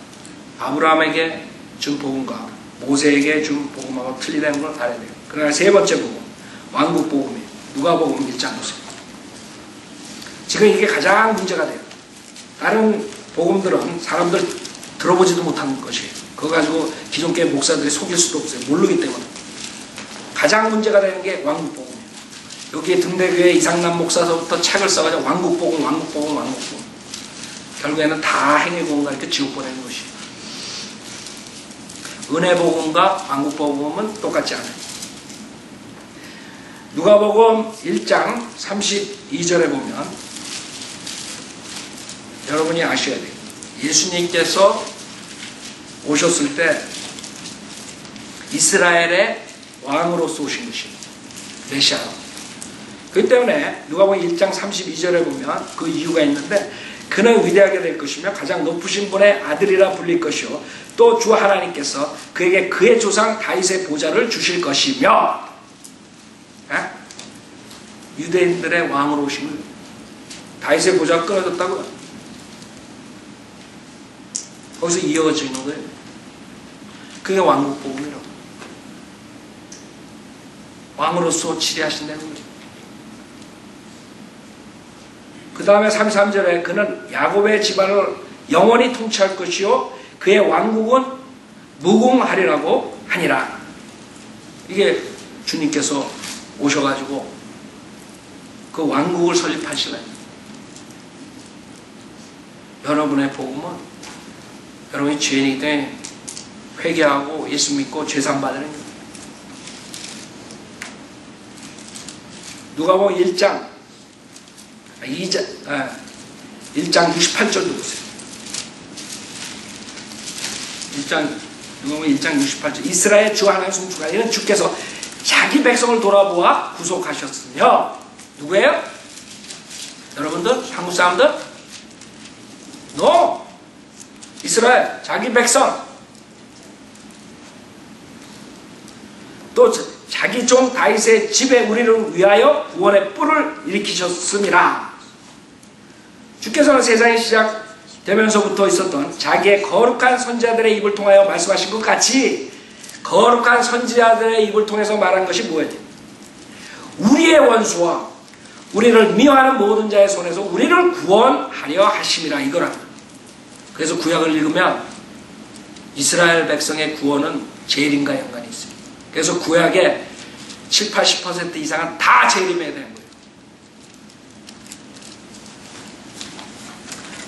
[SPEAKER 1] 아브라함에게 준 복음과 모세에게 준 복음하고 틀리다는 걸 알아야 돼요. 그러나 세 번째 복음, 왕국 복음이에요. 누가복음 1장 보세요. 지금 이게 가장 문제가 돼요. 다른 복음들은 사람들 들어보지도 못하는 것이에요. 그거 가지고 기존 교회 목사들이 속일 수도 없어요. 모르기 때문에. 가장 문제가 되는 게 왕국복음이에요. 여기에 등대교회 이상남 목사서부터 책을 써가지고 왕국복음. 결국에는 다 행위복음 가르쳐 지옥 보내는 것이에요. 은혜복음과 왕국복음은 똑같지 않아요. 누가복음 1장 32절에 보면 여러분이 아셔야 돼요. 예수님께서 오셨을 때 이스라엘의 왕으로서 오신 것입니다. 메시아로. 그렇기 때문에 누가복음 1장 32절에 보면 그 이유가 있는데 그는 위대하게 될 것이며 가장 높으신 분의 아들이라 불릴 것이요 또 주 하나님께서 그에게 그의 조상 다윗의 보좌를 주실 것이며 유대인들의 왕으로 오신 거예요. 다윗의 보좌가 끊어졌다고요. 거기서 이어지는 거예요. 그게 왕국복음이라고. 왕으로서 치리하신다는 거죠. 그 다음에 33절에 그는 야곱의 집안을 영원히 통치할 것이요 그의 왕국은 무궁하리라고 하니라. 이게 주님께서 오셔가지고 그 왕국을 설립하시는 여러분의 복음은 여러분이 죄인이기 때문에 회개하고 예수 믿고 죄산받는 거예요. 누가복음 1장 68절도 보세요. 누가복음 1장 68절 이스라엘 주 하나님 송축하라. 이는 주께서 자기 백성을 돌아보아 구속하셨으며 누구예요? 여러분들? 한국 사람들? No! 이스라엘 자기 백성 또 자기 종 다윗의 집에 우리를 위하여 구원의 뿔을 일으키셨음이라. 주께서는 세상이 시작되면서부터 있었던 자기의 거룩한 선지자들의 입을 통하여 말씀하신 것 같이 거룩한 선지자들의 입을 통해서 말한 것이 뭐예요? 우리의 원수와 우리를 미워하는 모든 자의 손에서 우리를 구원하려 하심이라 이거라. 그래서 구약을 읽으면 이스라엘 백성의 구원은 재림과 연관이 있어요. 그래서 구약의 7, 80% 이상은 다 재림해야 되는 거예요.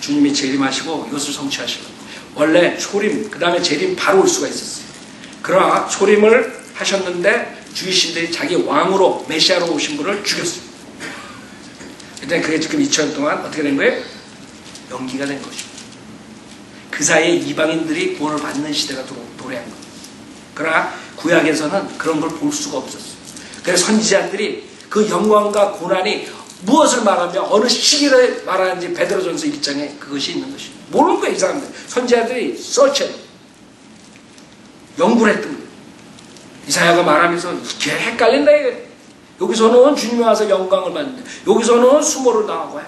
[SPEAKER 1] 주님이 재림하시고 이것을 성취하시고 원래 초림 그 다음에 재림 바로 올 수가 있었어요. 그러나 초림을 하셨는데 주이신들이 자기 왕으로 메시아로 오신 분을 죽였어요. 일단 그게 지금 2000년 동안 어떻게 된 거예요? 연기가 된 것입니다. 그 사이에 이방인들이 구원을 받는 시대가 도래한 거예요. 그러나 구약에서는 그런 걸 볼 수가 없었어요. 그래서 선지자들이 그 영광과 고난이 무엇을 말하며 어느 시기를 말하는지 베드로전서 1장에 그것이 있는 것입니다. 모르는 거예요. 이 사람들. 선지자들이 서치해요. 연구를 했던 거예요. 이사야가 말하면서 이게 헷갈린다 이게. 여기서는 주님이 와서 영광을 받는데 여기서는 수모를 당하고 해.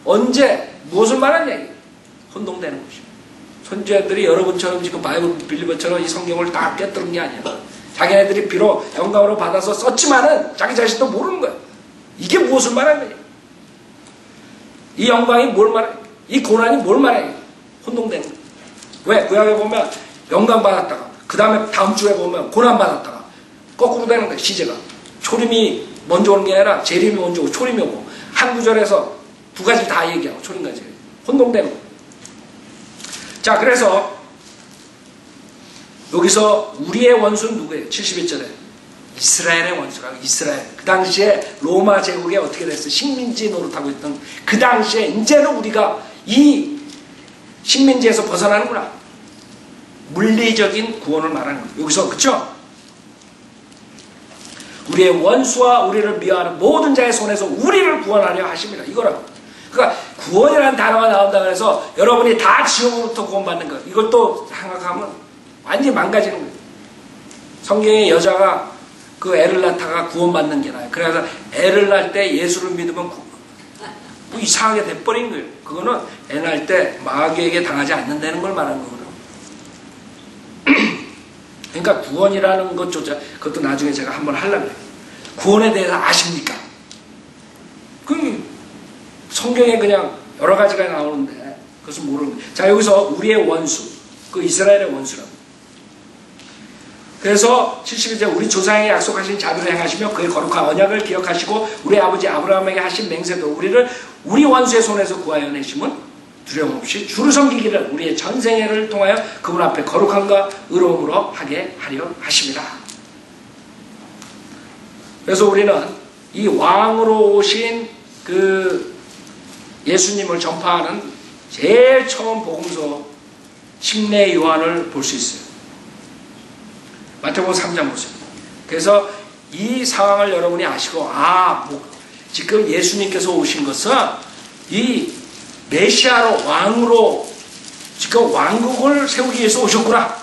[SPEAKER 1] 언제 무엇을 말하냐 이게. 혼동되는 것입니다. 선지자들이 여러분처럼 지금 바이블 빌리버처럼 이 성경을 다 깨뜨린 게 아니야. 자기네들이 비록 영광으로 받아서 썼지만은 자기 자신도 모르는 거야. 이게 무엇을 말하는 거야. 이 영광이 뭘 말해? 이 고난이 뭘 말해? 혼동되는 거야. 왜? 구약에 보면 영광 받았다가 그 다음에 다음 주에 보면 고난 받았다가 거꾸로 되는 거야. 시제가. 초림이 먼저 오는 게 아니라 재림이 먼저 오고 초림이 오고 한 구절에서 두 가지 다 얘기하고 초림과 재림. 혼동되는 거야. 자, 그래서 여기서 우리의 원수는 누구예요? 71절에 이스라엘의 원수라고. 이스라엘. 그 당시에 로마 제국에 어떻게 됐어요? 식민지 노릇하고 있던 그 당시에 이제는 우리가 이 식민지에서 벗어나는구나. 물리적인 구원을 말하는 거예요. 여기서 그쵸? 우리의 원수와 우리를 미워하는 모든 자의 손에서 우리를 구원하려 하십니다. 이거라고. 그러니까 구원이라는 단어가 나온다 그래서 여러분이 다 지옥으로부터 구원받는 것. 이걸 또 생각하면 완전히 망가지는 거예요. 성경에 여자가 그 애를 낳다가 구원받는 게 나아요. 그래서 애를 낳을 때 예수를 믿으면 뭐 이상하게 돼버린 거예요. 그거는 애 낳을 때 마귀에게 당하지 않는다는 걸 말하는 거거든요. 그러니까 구원이라는 것조차 그것도 나중에 제가 한번 하려고 해요. 구원에 대해서 아십니까? 그 성경에 그냥 여러 가지가 나오는데 그것은 모르는 거예요. 자, 여기서 우리의 원수, 그 이스라엘의 원수라고. 그래서 71절 우리 조상에게 약속하신 자비를 행하시며 그의 거룩한 언약을 기억하시고 우리 아버지 아브라함에게 하신 맹세도 우리를 우리 원수의 손에서 구하여 내심은 두려움 없이 주를 섬기기를 우리의 전생애를 통하여 그분 앞에 거룩함과 의로움으로 하게 하려 하십니다. 그래서 우리는 이 왕으로 오신 그 예수님을 전파하는 제일 처음 복음서 침례 요한을 볼 수 있어요. 마태복음 3장 보세요. 그래서 이 상황을 여러분이 아시고 지금 예수님께서 오신 것은 이 메시아로 왕으로 지금 왕국을 세우기 위해서 오셨구나.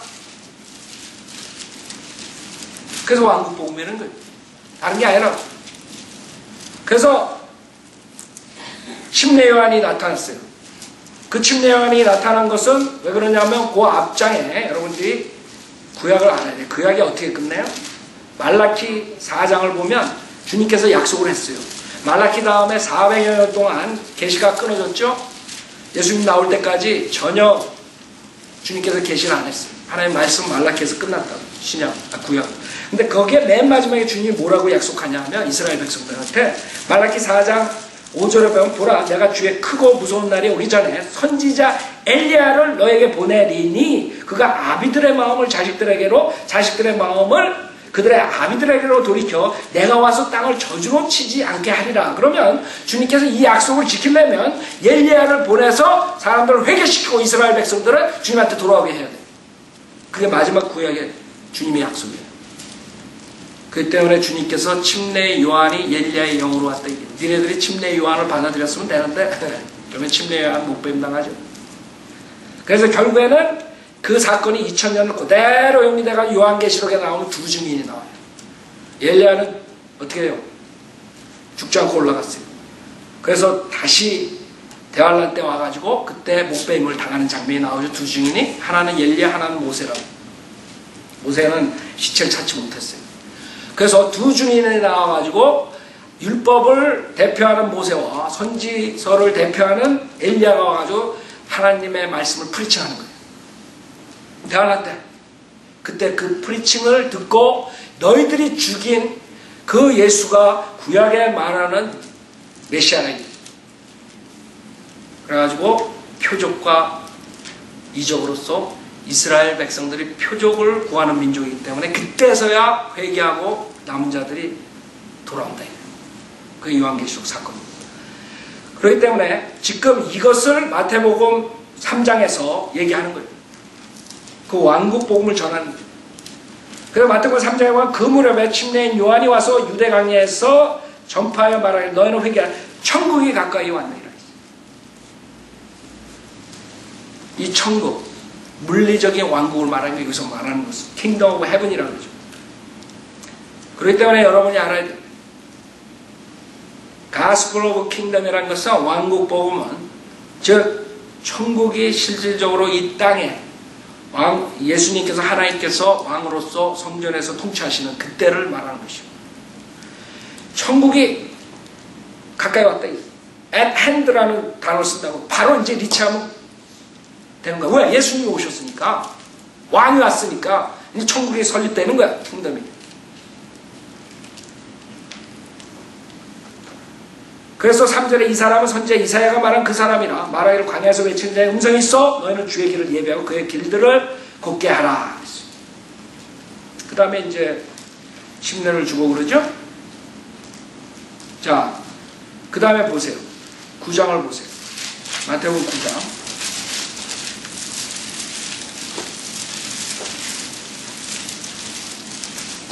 [SPEAKER 1] 그래서 왕국 복음이라는 거예요. 다른 게 아니라. 그래서 침례 요한이 나타났어요. 그 침례 요한이 나타난 것은 왜 그러냐면 그 앞장에 여러분들이 구약을 알아야 돼요. 구약이 어떻게 끝나요? 말라키 4장을 보면 주님께서 약속을 했어요. 말라키 다음에 400여 년 동안 계시가 끊어졌죠. 예수님 나올 때까지 전혀 주님께서 계시를 안 했어요. 하나님 말씀 말라키에서 끝났다고. 구약. 근데 거기에 맨 마지막에 주님이 뭐라고 약속하냐 하면 이스라엘 백성들한테 말라키 4장 5절에 보면 보라 내가 주의 크고 무서운 날이 오기 전에 선지자 엘리야를 너에게 보내리니 그가 아비들의 마음을 자식들의 마음을 그들의 아비들에게로 돌이켜 내가 와서 땅을 저주로 치지 않게 하리라. 그러면 주님께서 이 약속을 지키려면 엘리야를 보내서 사람들을 회개시키고 이스라엘 백성들을 주님한테 돌아오게 해야 돼요. 그게 마지막 구약의 주님의 약속이에요. 그 때문에 주님께서 침례 요한이 엘리야의 영으로 왔다. 니네들이 침례 요한을 받아들였으면 되는데 그러면 침례 요한 못 뱀당하죠. 그래서 결국에는 그 사건이 2000년을 그대로 영리대가 요한계시록에 나오면 두 증인이 나와요. 엘리야는 어떻게 해요? 죽지 않고 올라갔어요. 그래서 다시 대환란 때 와가지고 그때 목배임을 당하는 장면이 나오죠. 두 증인이 하나는 엘리야 하나는 모세라고. 모세는 시체를 찾지 못했어요. 그래서 두 증인이 나와가지고 율법을 대표하는 모세와 선지서를 대표하는 엘리야가 와가지고 하나님의 말씀을 프리칭하는 거예요. 대환란 때. 그때 그 프리칭을 듣고 너희들이 죽인 그 예수가 구약에 말하는 메시아라. 그래가지고 표적과 이적으로서 이스라엘 백성들이 표적을 구하는 민족이기 때문에 그때서야 회개하고 남은 자들이 돌아온다. 그 요한계시록 사건입니다. 그렇기 때문에 지금 이것을 마태복음 3장에서 얘기하는 거예요. 그 왕국 복음을 전하는 거예요. 그래서 마태복음 3장에 보면 그 무렵에 침례인 요한이 와서 유대 강야에서 전파하여 말하기를 너희는 회개하라. 천국이 가까이 왔느니라. 이 천국, 물리적인 왕국을 말하는 게 여기서 말하는 것은 킹덤 오브 헤븐이라고 그러죠. 그렇기 때문에 여러분이 알아야 돼요. 가스펠 오브 킹덤이라는 것은 왕국 복음은 즉 천국이 실질적으로 이 땅에 예수님께서 하나님께서 왕으로서 성전에서 통치하시는 그때를 말하는 것이고 천국이 가까이 왔다. at hand라는 단어를 쓴다고 바로 이제 리치하면 되는 거야. 왜? 예수님이 오셨으니까 왕이 왔으니까 이제 천국이 설립되는 거야. 킹덤이. 그래서 3절에 이 사람은 선지자 이사야가 말한 그 사람이라 말하기를 광야에서 외치는 자의 음성이 있어 너희는 주의 길을 예비하고 그의 길들을 곱게 하라. 그 다음에 이제 침례를 주고 그러죠. 자, 그 다음에 보세요. 9장을 보세요. 마태복음 9장.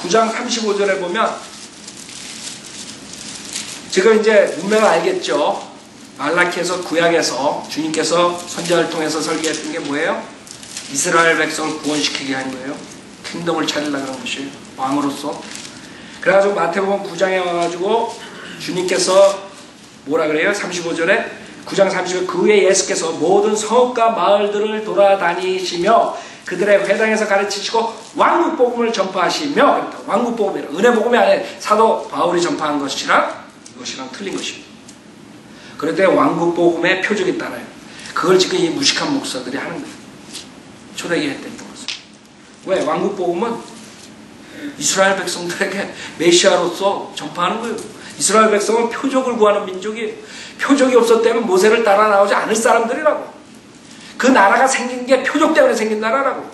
[SPEAKER 1] 9장 35절에 보면 지금 이제 문맥을 알겠죠. 말라키에서 구약에서 주님께서 선지자를 통해서 설계했던 게 뭐예요? 이스라엘 백성을 구원시키게 한 거예요. 킹덤을 차리려고 그런 것이에요. 왕으로서. 그래가지고 마태복음 9장에 와가지고 주님께서 뭐라 그래요? 35절에 9장 35절 그 후에 예수께서 모든 성읍과 마을들을 돌아다니시며 그들의 회당에서 가르치시고 왕국 복음을 전파하시며 왕국 복음이라 은혜 복음이 아니라 사도 바울이 전파한 것이랑 이것이랑 틀린 것입니다. 그럴 때 왕국 복음의 표적이 따라요. 그걸 지금 이 무식한 목사들이 하는 거예요. 초대교회 때 했던 것을. 왜? 왕국복음은 이스라엘 백성들에게 메시아로서 전파하는 거예요. 이스라엘 백성은 표적을 구하는 민족이에요. 표적이 없었다면 모세를 따라 나오지 않을 사람들이라고. 그 나라가 생긴 게 표적 때문에 생긴 나라라고.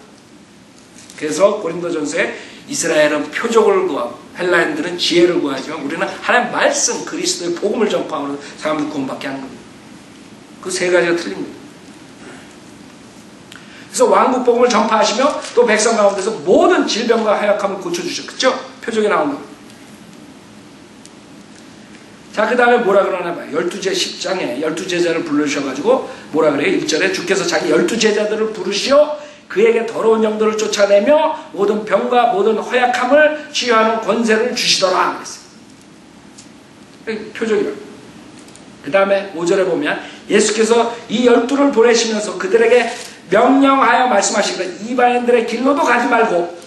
[SPEAKER 1] 그래서 고린도전서에 이스라엘은 표적을 구하고 헬라인들은 지혜를 구하지만 우리는 하나님의 말씀 그리스도의 복음을 전파하는 사람들 구원받게 하는 겁니다. 그 세 가지가 틀립니다. 그래서 왕국 복음을 전파하시며 또 백성 가운데서 모든 질병과 하약함을 고쳐주셨죠. 표적이 나오는 겁니다. 자, 그 다음에 뭐라 그러나 봐요. 12제 10장에 12제자를 불러주셔가지고 뭐라 그래요? 1절에 주께서 자기 12제자들을 부르시어 그에게 더러운 영들을 쫓아내며 모든 병과 모든 허약함을 치유하는 권세를 주시더라 그랬어요. 표적이라고. 그 다음에 5절에 보면 예수께서 이 12를 보내시면서 그들에게 명령하여 말씀하시기를 이방인들의 길로도 가지 말고.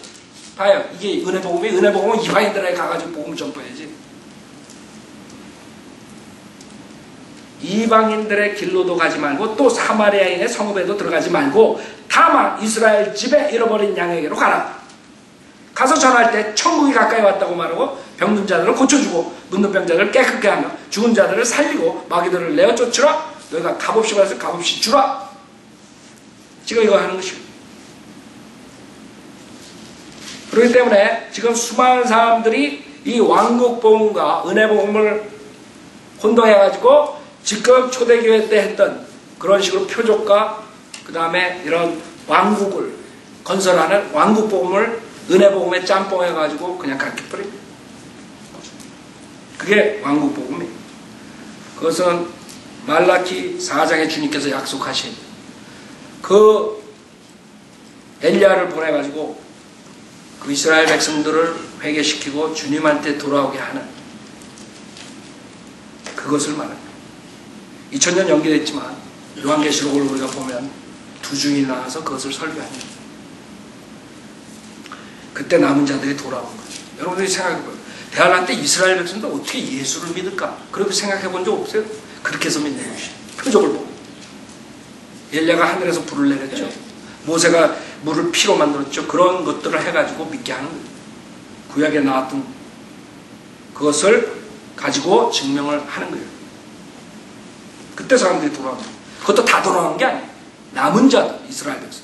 [SPEAKER 1] 봐요. 이게 은혜복음은 이방인들에게 가가지고 복음을 전파해야지. 이방인들의 길로도 가지 말고 또 사마리아인의 성읍에도 들어가지 말고 다만 이스라엘 집에 잃어버린 양에게로 가라. 가서 전할 때 천국이 가까이 왔다고 말하고 병든 자들을 고쳐주고 눕는 병자들을 깨끗게 하며 죽은 자들을 살리고 마귀들을 내어 쫓으라. 너희가 값없이 받아서 값없이 주라. 지금 이거 하는 것이고. 그렇기 때문에 지금 수많은 사람들이 이 왕국복음과 은혜복음을 혼동해가지고 지금 초대교회 때 했던 그런 식으로 표적과 그 다음에 이런 왕국을 건설하는 왕국복음을 은혜복음에 짬뽕해가지고 그냥 가르쳐버립니다. 그게 왕국복음이에요. 그것은 말라키 4장에 주님께서 약속하신 그 엘리야를 보내가지고 그 이스라엘 백성들을 회개시키고 주님한테 돌아오게 하는 그것을 말합니다. 2000년 연기됐지만 요한계시록을 우리가 보면 두 중이 나와서 그것을 설교합니다. 그때 남은 자들이 돌아온 거예요. 여러분들이 생각해봐요. 대환란 때 이스라엘 백성들 어떻게 예수를 믿을까? 그렇게 생각해본 적 없어요? 그렇게 해서 믿는 것이에요. 표적을 보고. 엘리야가 하늘에서 불을 내렸죠. 모세가 물을 피로 만들었죠. 그런 것들을 해가지고 믿게 하는 거예요. 구약에 나왔던 그것을 가지고 증명을 하는 거예요. 그때 사람들이 돌아온 거예요. 그것도 다 돌아온 게 아니에요. 남은 자들, 이스라엘 백성.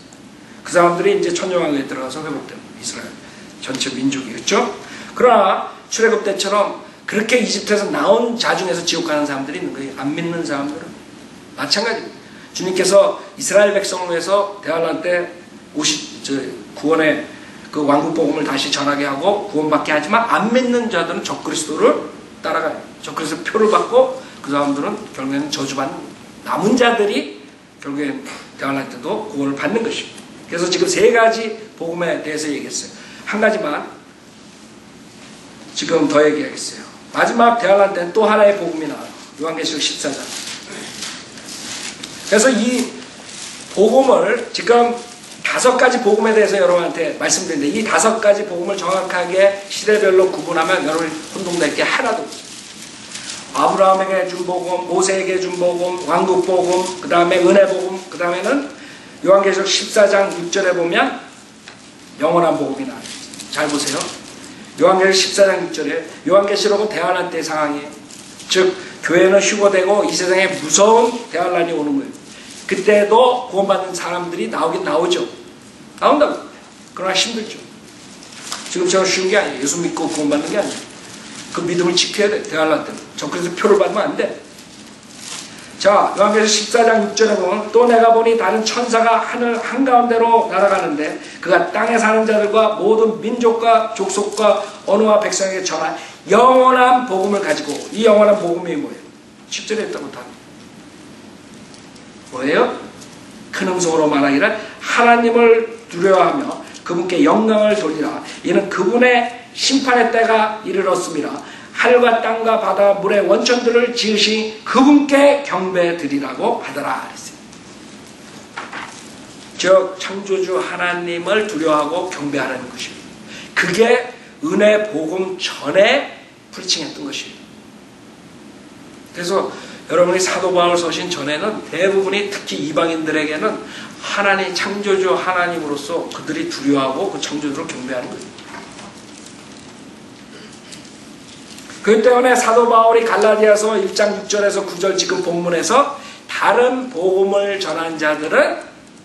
[SPEAKER 1] 그 사람들이 이제 천년왕국에 들어가서 회복됩니다. 이스라엘 전체 민족이겠죠. 그러나 출애굽 때처럼 그렇게 이집트에서 나온 자 중에서 지옥 가는 사람들이 있는 거예요. 안 믿는 사람들은 마찬가지입니다. 주님께서 이스라엘 백성을 위해서 대환란 때 구원의 그 왕국복음을 다시 전하게 하고 구원받게 하지만 안 믿는 자들은 적그리스도를 따라가요. 적그리스도 표를 받고 그 사람들은 결국에는 저주받는 거예요. 남은 자들이 결국엔 대환란 때도 구원을 받는 것입니다. 그래서 지금 세 가지 복음에 대해서 얘기했어요. 한 가지만 지금 더 얘기하겠어요. 마지막 대환란 때는 또 하나의 복음이 나와요. 요한계시록 14장. 그래서 이 복음을 지금 5가지 복음에 대해서 여러분한테 말씀드리는데 이 5가지 복음을 정확하게 시대별로 구분하면 여러분이 혼동될 게 하나도 없어요. 아브라함에게 준 복음, 모세에게 준 복음, 왕국 복음, 그 다음에 은혜 복음, 그 다음에는 요한계시록 14장 6절에 보면 영원한 복음이 나와요. 잘 보세요. 요한계시록 14장 6절에 요한계시록은 대환란 때 상황이에요. 즉 교회는 휴거되고 이 세상에 무서운 대환란이 오는 거예요. 그때도 구원받는 사람들이 나오긴 나오죠. 나온다고. 그러나 힘들죠. 지금처럼 쉬운 게 아니에요. 예수 믿고 구원받는 게 아니에요. 그 믿음을 지켜야 돼. 대환란 때는. 그래서 표를 받으면 안 돼. 자, 요한계시록 14장 6절에 보면 또 내가 보니 다른 천사가 하늘 한가운데로 날아가는데 그가 땅에 사는 자들과 모든 민족과 족속과 언어와 백성에게 전한 영원한 복음을 가지고 이 영원한 복음이 뭐예요? 10절에 했던 것도 합니다. 뭐예요? 큰 음성으로 말하기를 하나님을 두려워하며 그분께 영광을 돌리라. 이는 그분의 심판의 때가 이르렀습니다. 하늘과 땅과 바다 물의 원천들을 지으신 그분께 경배드리라고 하더라 그랬어요. 즉 창조주 하나님을 두려워하고 경배하라는 것입니다. 그게 은혜 복음 전에 프리칭했던 것이에요. 그래서 여러분이 사도 바울 서신 전에는 대부분이 특히 이방인들에게는 하나님 창조주 하나님으로서 그들이 두려워하고 그 창조주를 경배하는 거예요. 그렇기 때문에 사도 바울이 갈라디아서 1장 6절에서 9절 지금 본문에서 다른 복음을 전한 자들은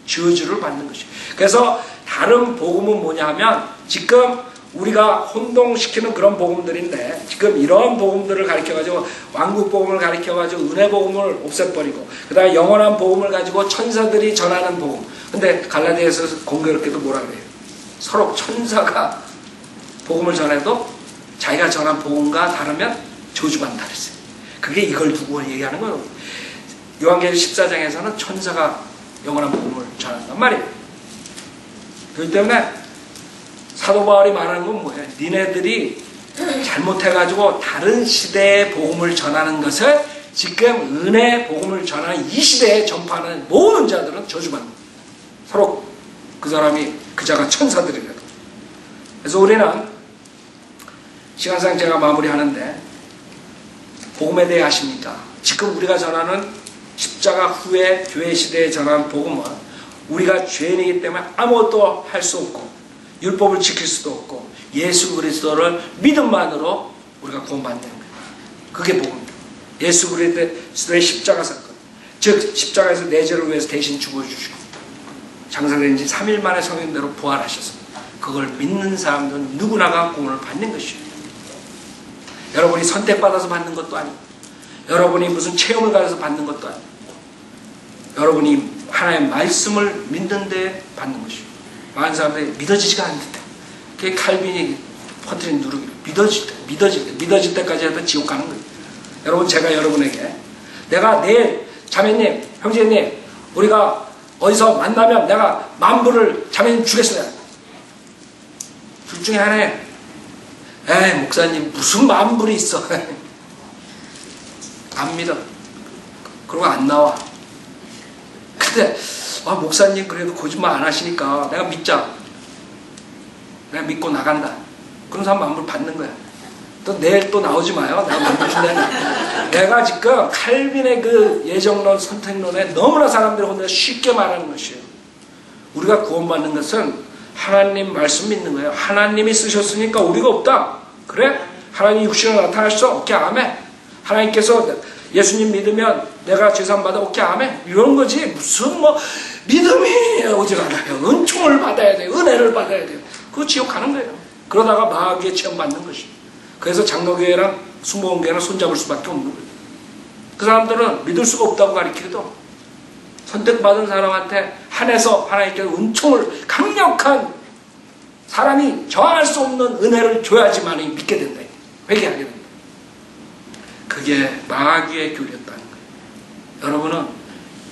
[SPEAKER 1] 저주를 받는 것이에요. 그래서 다른 복음은 뭐냐 하면 지금 우리가 혼동시키는 그런 복음들인데 지금 이런 복음들을 가르쳐가지고 왕국 복음을 가르쳐가지고 은혜 복음을 없애버리고 그 다음에 영원한 복음을 가지고 천사들이 전하는 복음. 근데 갈라디아에서 공교롭게도 뭐라 그래요? 서로 천사가 복음을 전해도 자기가 전한 복음과 다르면 저주받는다 그랬어요. 그게 이걸 두고 얘기하는 거예요. 요한계시록 14장에서는 천사가 영원한 복음을 전한단 말이에요. 그렇기 때문에 사도 바울이 말하는 건 뭐예요? 니네들이 잘못해가지고 다른 시대의 복음을 전하는 것을 지금 은혜 복음을 전하는 이 시대에 전파하는 모든 자들은 저주받는 거예요. 서로 그 사람이 그자가 천사들이라도. 그래서 우리는 시간상 제가 마무리하는데 복음에 대해 아십니까? 지금 우리가 전하는 십자가 후에 교회 시대에 전하는 복음은 우리가 죄인이기 때문에 아무것도 할 수 없고 율법을 지킬 수도 없고 예수 그리스도를 믿음만으로 우리가 구원받는 거예요. 그게 복음입니다. 예수 그리스도의 십자가 사건, 즉 십자가에서 내 죄를 위해서 대신 죽어주시고 장사된 지 3일 만에 성인대로 부활하셔서 그걸 믿는 사람들은 누구나가 구원을 받는 것이에요. 여러분이 선택받아서 받는 것도 아니고 여러분이 무슨 체험을 가져서 받는 것도 아니고 여러분이 하나님의 말씀을 믿는 데 받는 것이에요. 많은 사람들이 믿어지지가 않는데 그게 칼빈이 퍼뜨린 누르기 믿어질 때까지 해도 지옥 가는 거예요. 여러분 제가 여러분에게 내가 내일 자매님 형제님 우리가 어디서 만나면 내가 만불을 자매님 주겠어요. 둘 중에 하나예요. 에이 목사님 무슨 만불이 있어. 안 믿어. 그러고 안 나와. 근데 목사님 그래도 거짓말 안 하시니까 내가 믿자. 내가 믿고 나간다. 그런 사람 만불 받는 거야. 또 내일 또 나오지 마요. 내가 만불 준다. 내가 지금 칼빈의 그 예정론 선택론에 너무나 사람들이 혼자 쉽게 말하는 것이에요. 우리가 구원받는 것은 하나님 말씀 믿는 거예요. 하나님이 쓰셨으니까 우리가 없다. 그래? 하나님 육신으로 나타나셔서 오케이 아멘. 하나님께서 예수님 믿으면 내가 죄산 받아 오케이 아멘. 이런 거지. 무슨 믿음이 어지간하요. 은총을 받아야 돼요. 은혜를 받아야 돼요. 그거 지옥 가는 거예요. 그러다가 마귀의 체험 받는 것이에요. 그래서 장로교회랑 순복음교회랑 손잡을 수밖에 없는 거예요. 그 사람들은 믿을 수가 없다고 가르치기도 선택받은 사람한테 한해서 하나님께서 은총을 강력한 사람이 저항할 수 없는 은혜를 줘야지만 믿게 된다. 회개하게 된다. 그게 마귀의 교리였다는 거예요. 여러분은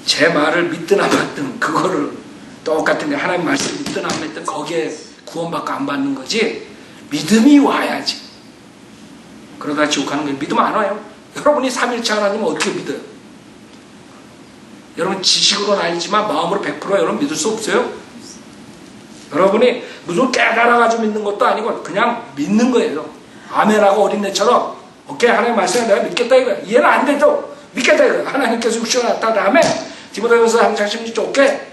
[SPEAKER 1] 제 말을 믿든 안 믿든 그거를 똑같은 게 하나님 말씀 믿든 안 믿든 거기에 구원받고 안 받는 거지 믿음이 와야지. 그러다 지옥 가는 거예요. 믿으면 안 와요. 여러분이 삼일체 하나님을 어떻게 믿어요? 여러분 지식으로는 알지만 마음으로 100% 여러분 믿을 수 없어요. 여러분이 무슨 깨달아가지고 믿는 것도 아니고 그냥 믿는 거예요. 아멘하고 어린애처럼 오케이 하나님 말씀에 내가 믿겠다 이거야. 이해는 안 돼도 믿겠다 이거야. 하나님께서 육신을 나타나 아멘. 디모데후서 3장 16절 오케이.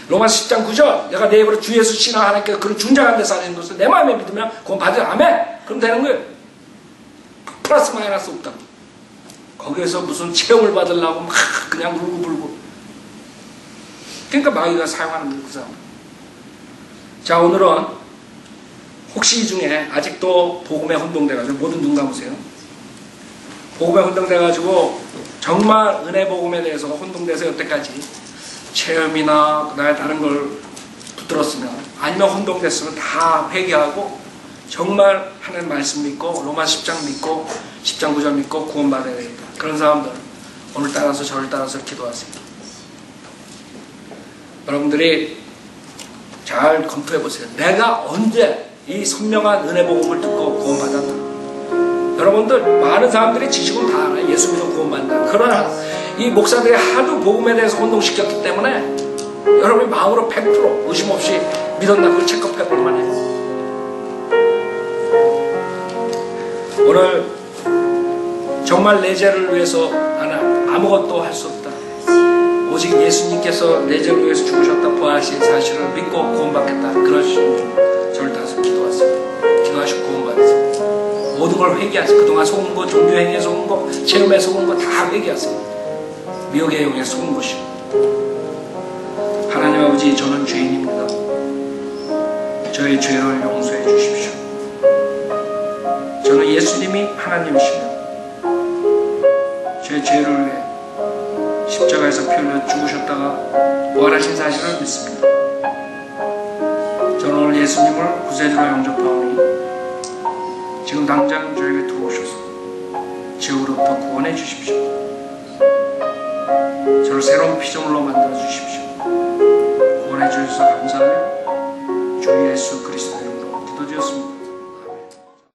[SPEAKER 1] 로마서 10장 9절 내가 내 입으로 주 예수 신앙 하나님께서 그런 중장한 데서 하는 것을 내 마음에 믿으면 그건 받으면 아멘. 그럼 되는 거예요. 플러스 마이너스 없다. 거기에서 무슨 체험을 받으려고 막 그냥 울고불고. 그러니까 마귀가 사용하는 거예요. 그 사람. 자 오늘은 혹시 이 중에 아직도 복음에 혼동돼가지고 모든 눈 감으세요. 복음에 혼동돼가지고 정말 은혜 복음에 대해서 혼동돼서 여태까지 체험이나 그다음에 다른 걸 붙들었으면 아니면 혼동됐으면 다 회개하고 정말 하나님 말씀 믿고 로마 10장 믿고 10장 9절 믿고 구원받아야 되겠다. 그런 사람들 오늘 따라서 저를 따라서 기도하세요. 여러분들이 잘 검토해 보세요. 내가 언제 이 선명한 은혜 복음을 듣고 구원받았나? 여러분들 많은 사람들이 지식은 다 알아요. 예수 믿어 구원받는다. 그러나 이 목사들이 하도 복음에 대해서 혼동시켰기 때문에 여러분이 마음으로 100% 의심 없이 믿었나 그걸 체크해 볼만 해요. 오늘 정말 내 죄를 위해서 나는 아무것도 할 수 없다. 오직 예수님께서 내 죄를 위해서 죽으셨다 부활하신 사실을 믿고 구원받겠다. 그러시면 저를 따라서 기도하세요. 기도하시고 구원받으세요. 모든 걸 회개하세요. 그동안 속은 거, 종교행위에 속은 거, 체험에 속은 거 다 회개하세요. 미혹의 영에 속은 것이요. 하나님 아버지, 저는 죄인입니다. 저의 죄를 용서해 주십시오. 저는 예수님이 하나님이시며 제 죄를 위해 십자가에서 피 흘려 죽으셨다가 부활하신 사실을 믿습니다. 저는 오늘 예수님을 구세주로 영접하오니 지금 당장 저에게 들어오셔서 죄로부터 구원해 주십시오. 저를 새로운 피조물로 만들어 주십시오. 구원해 주셔서 감사하며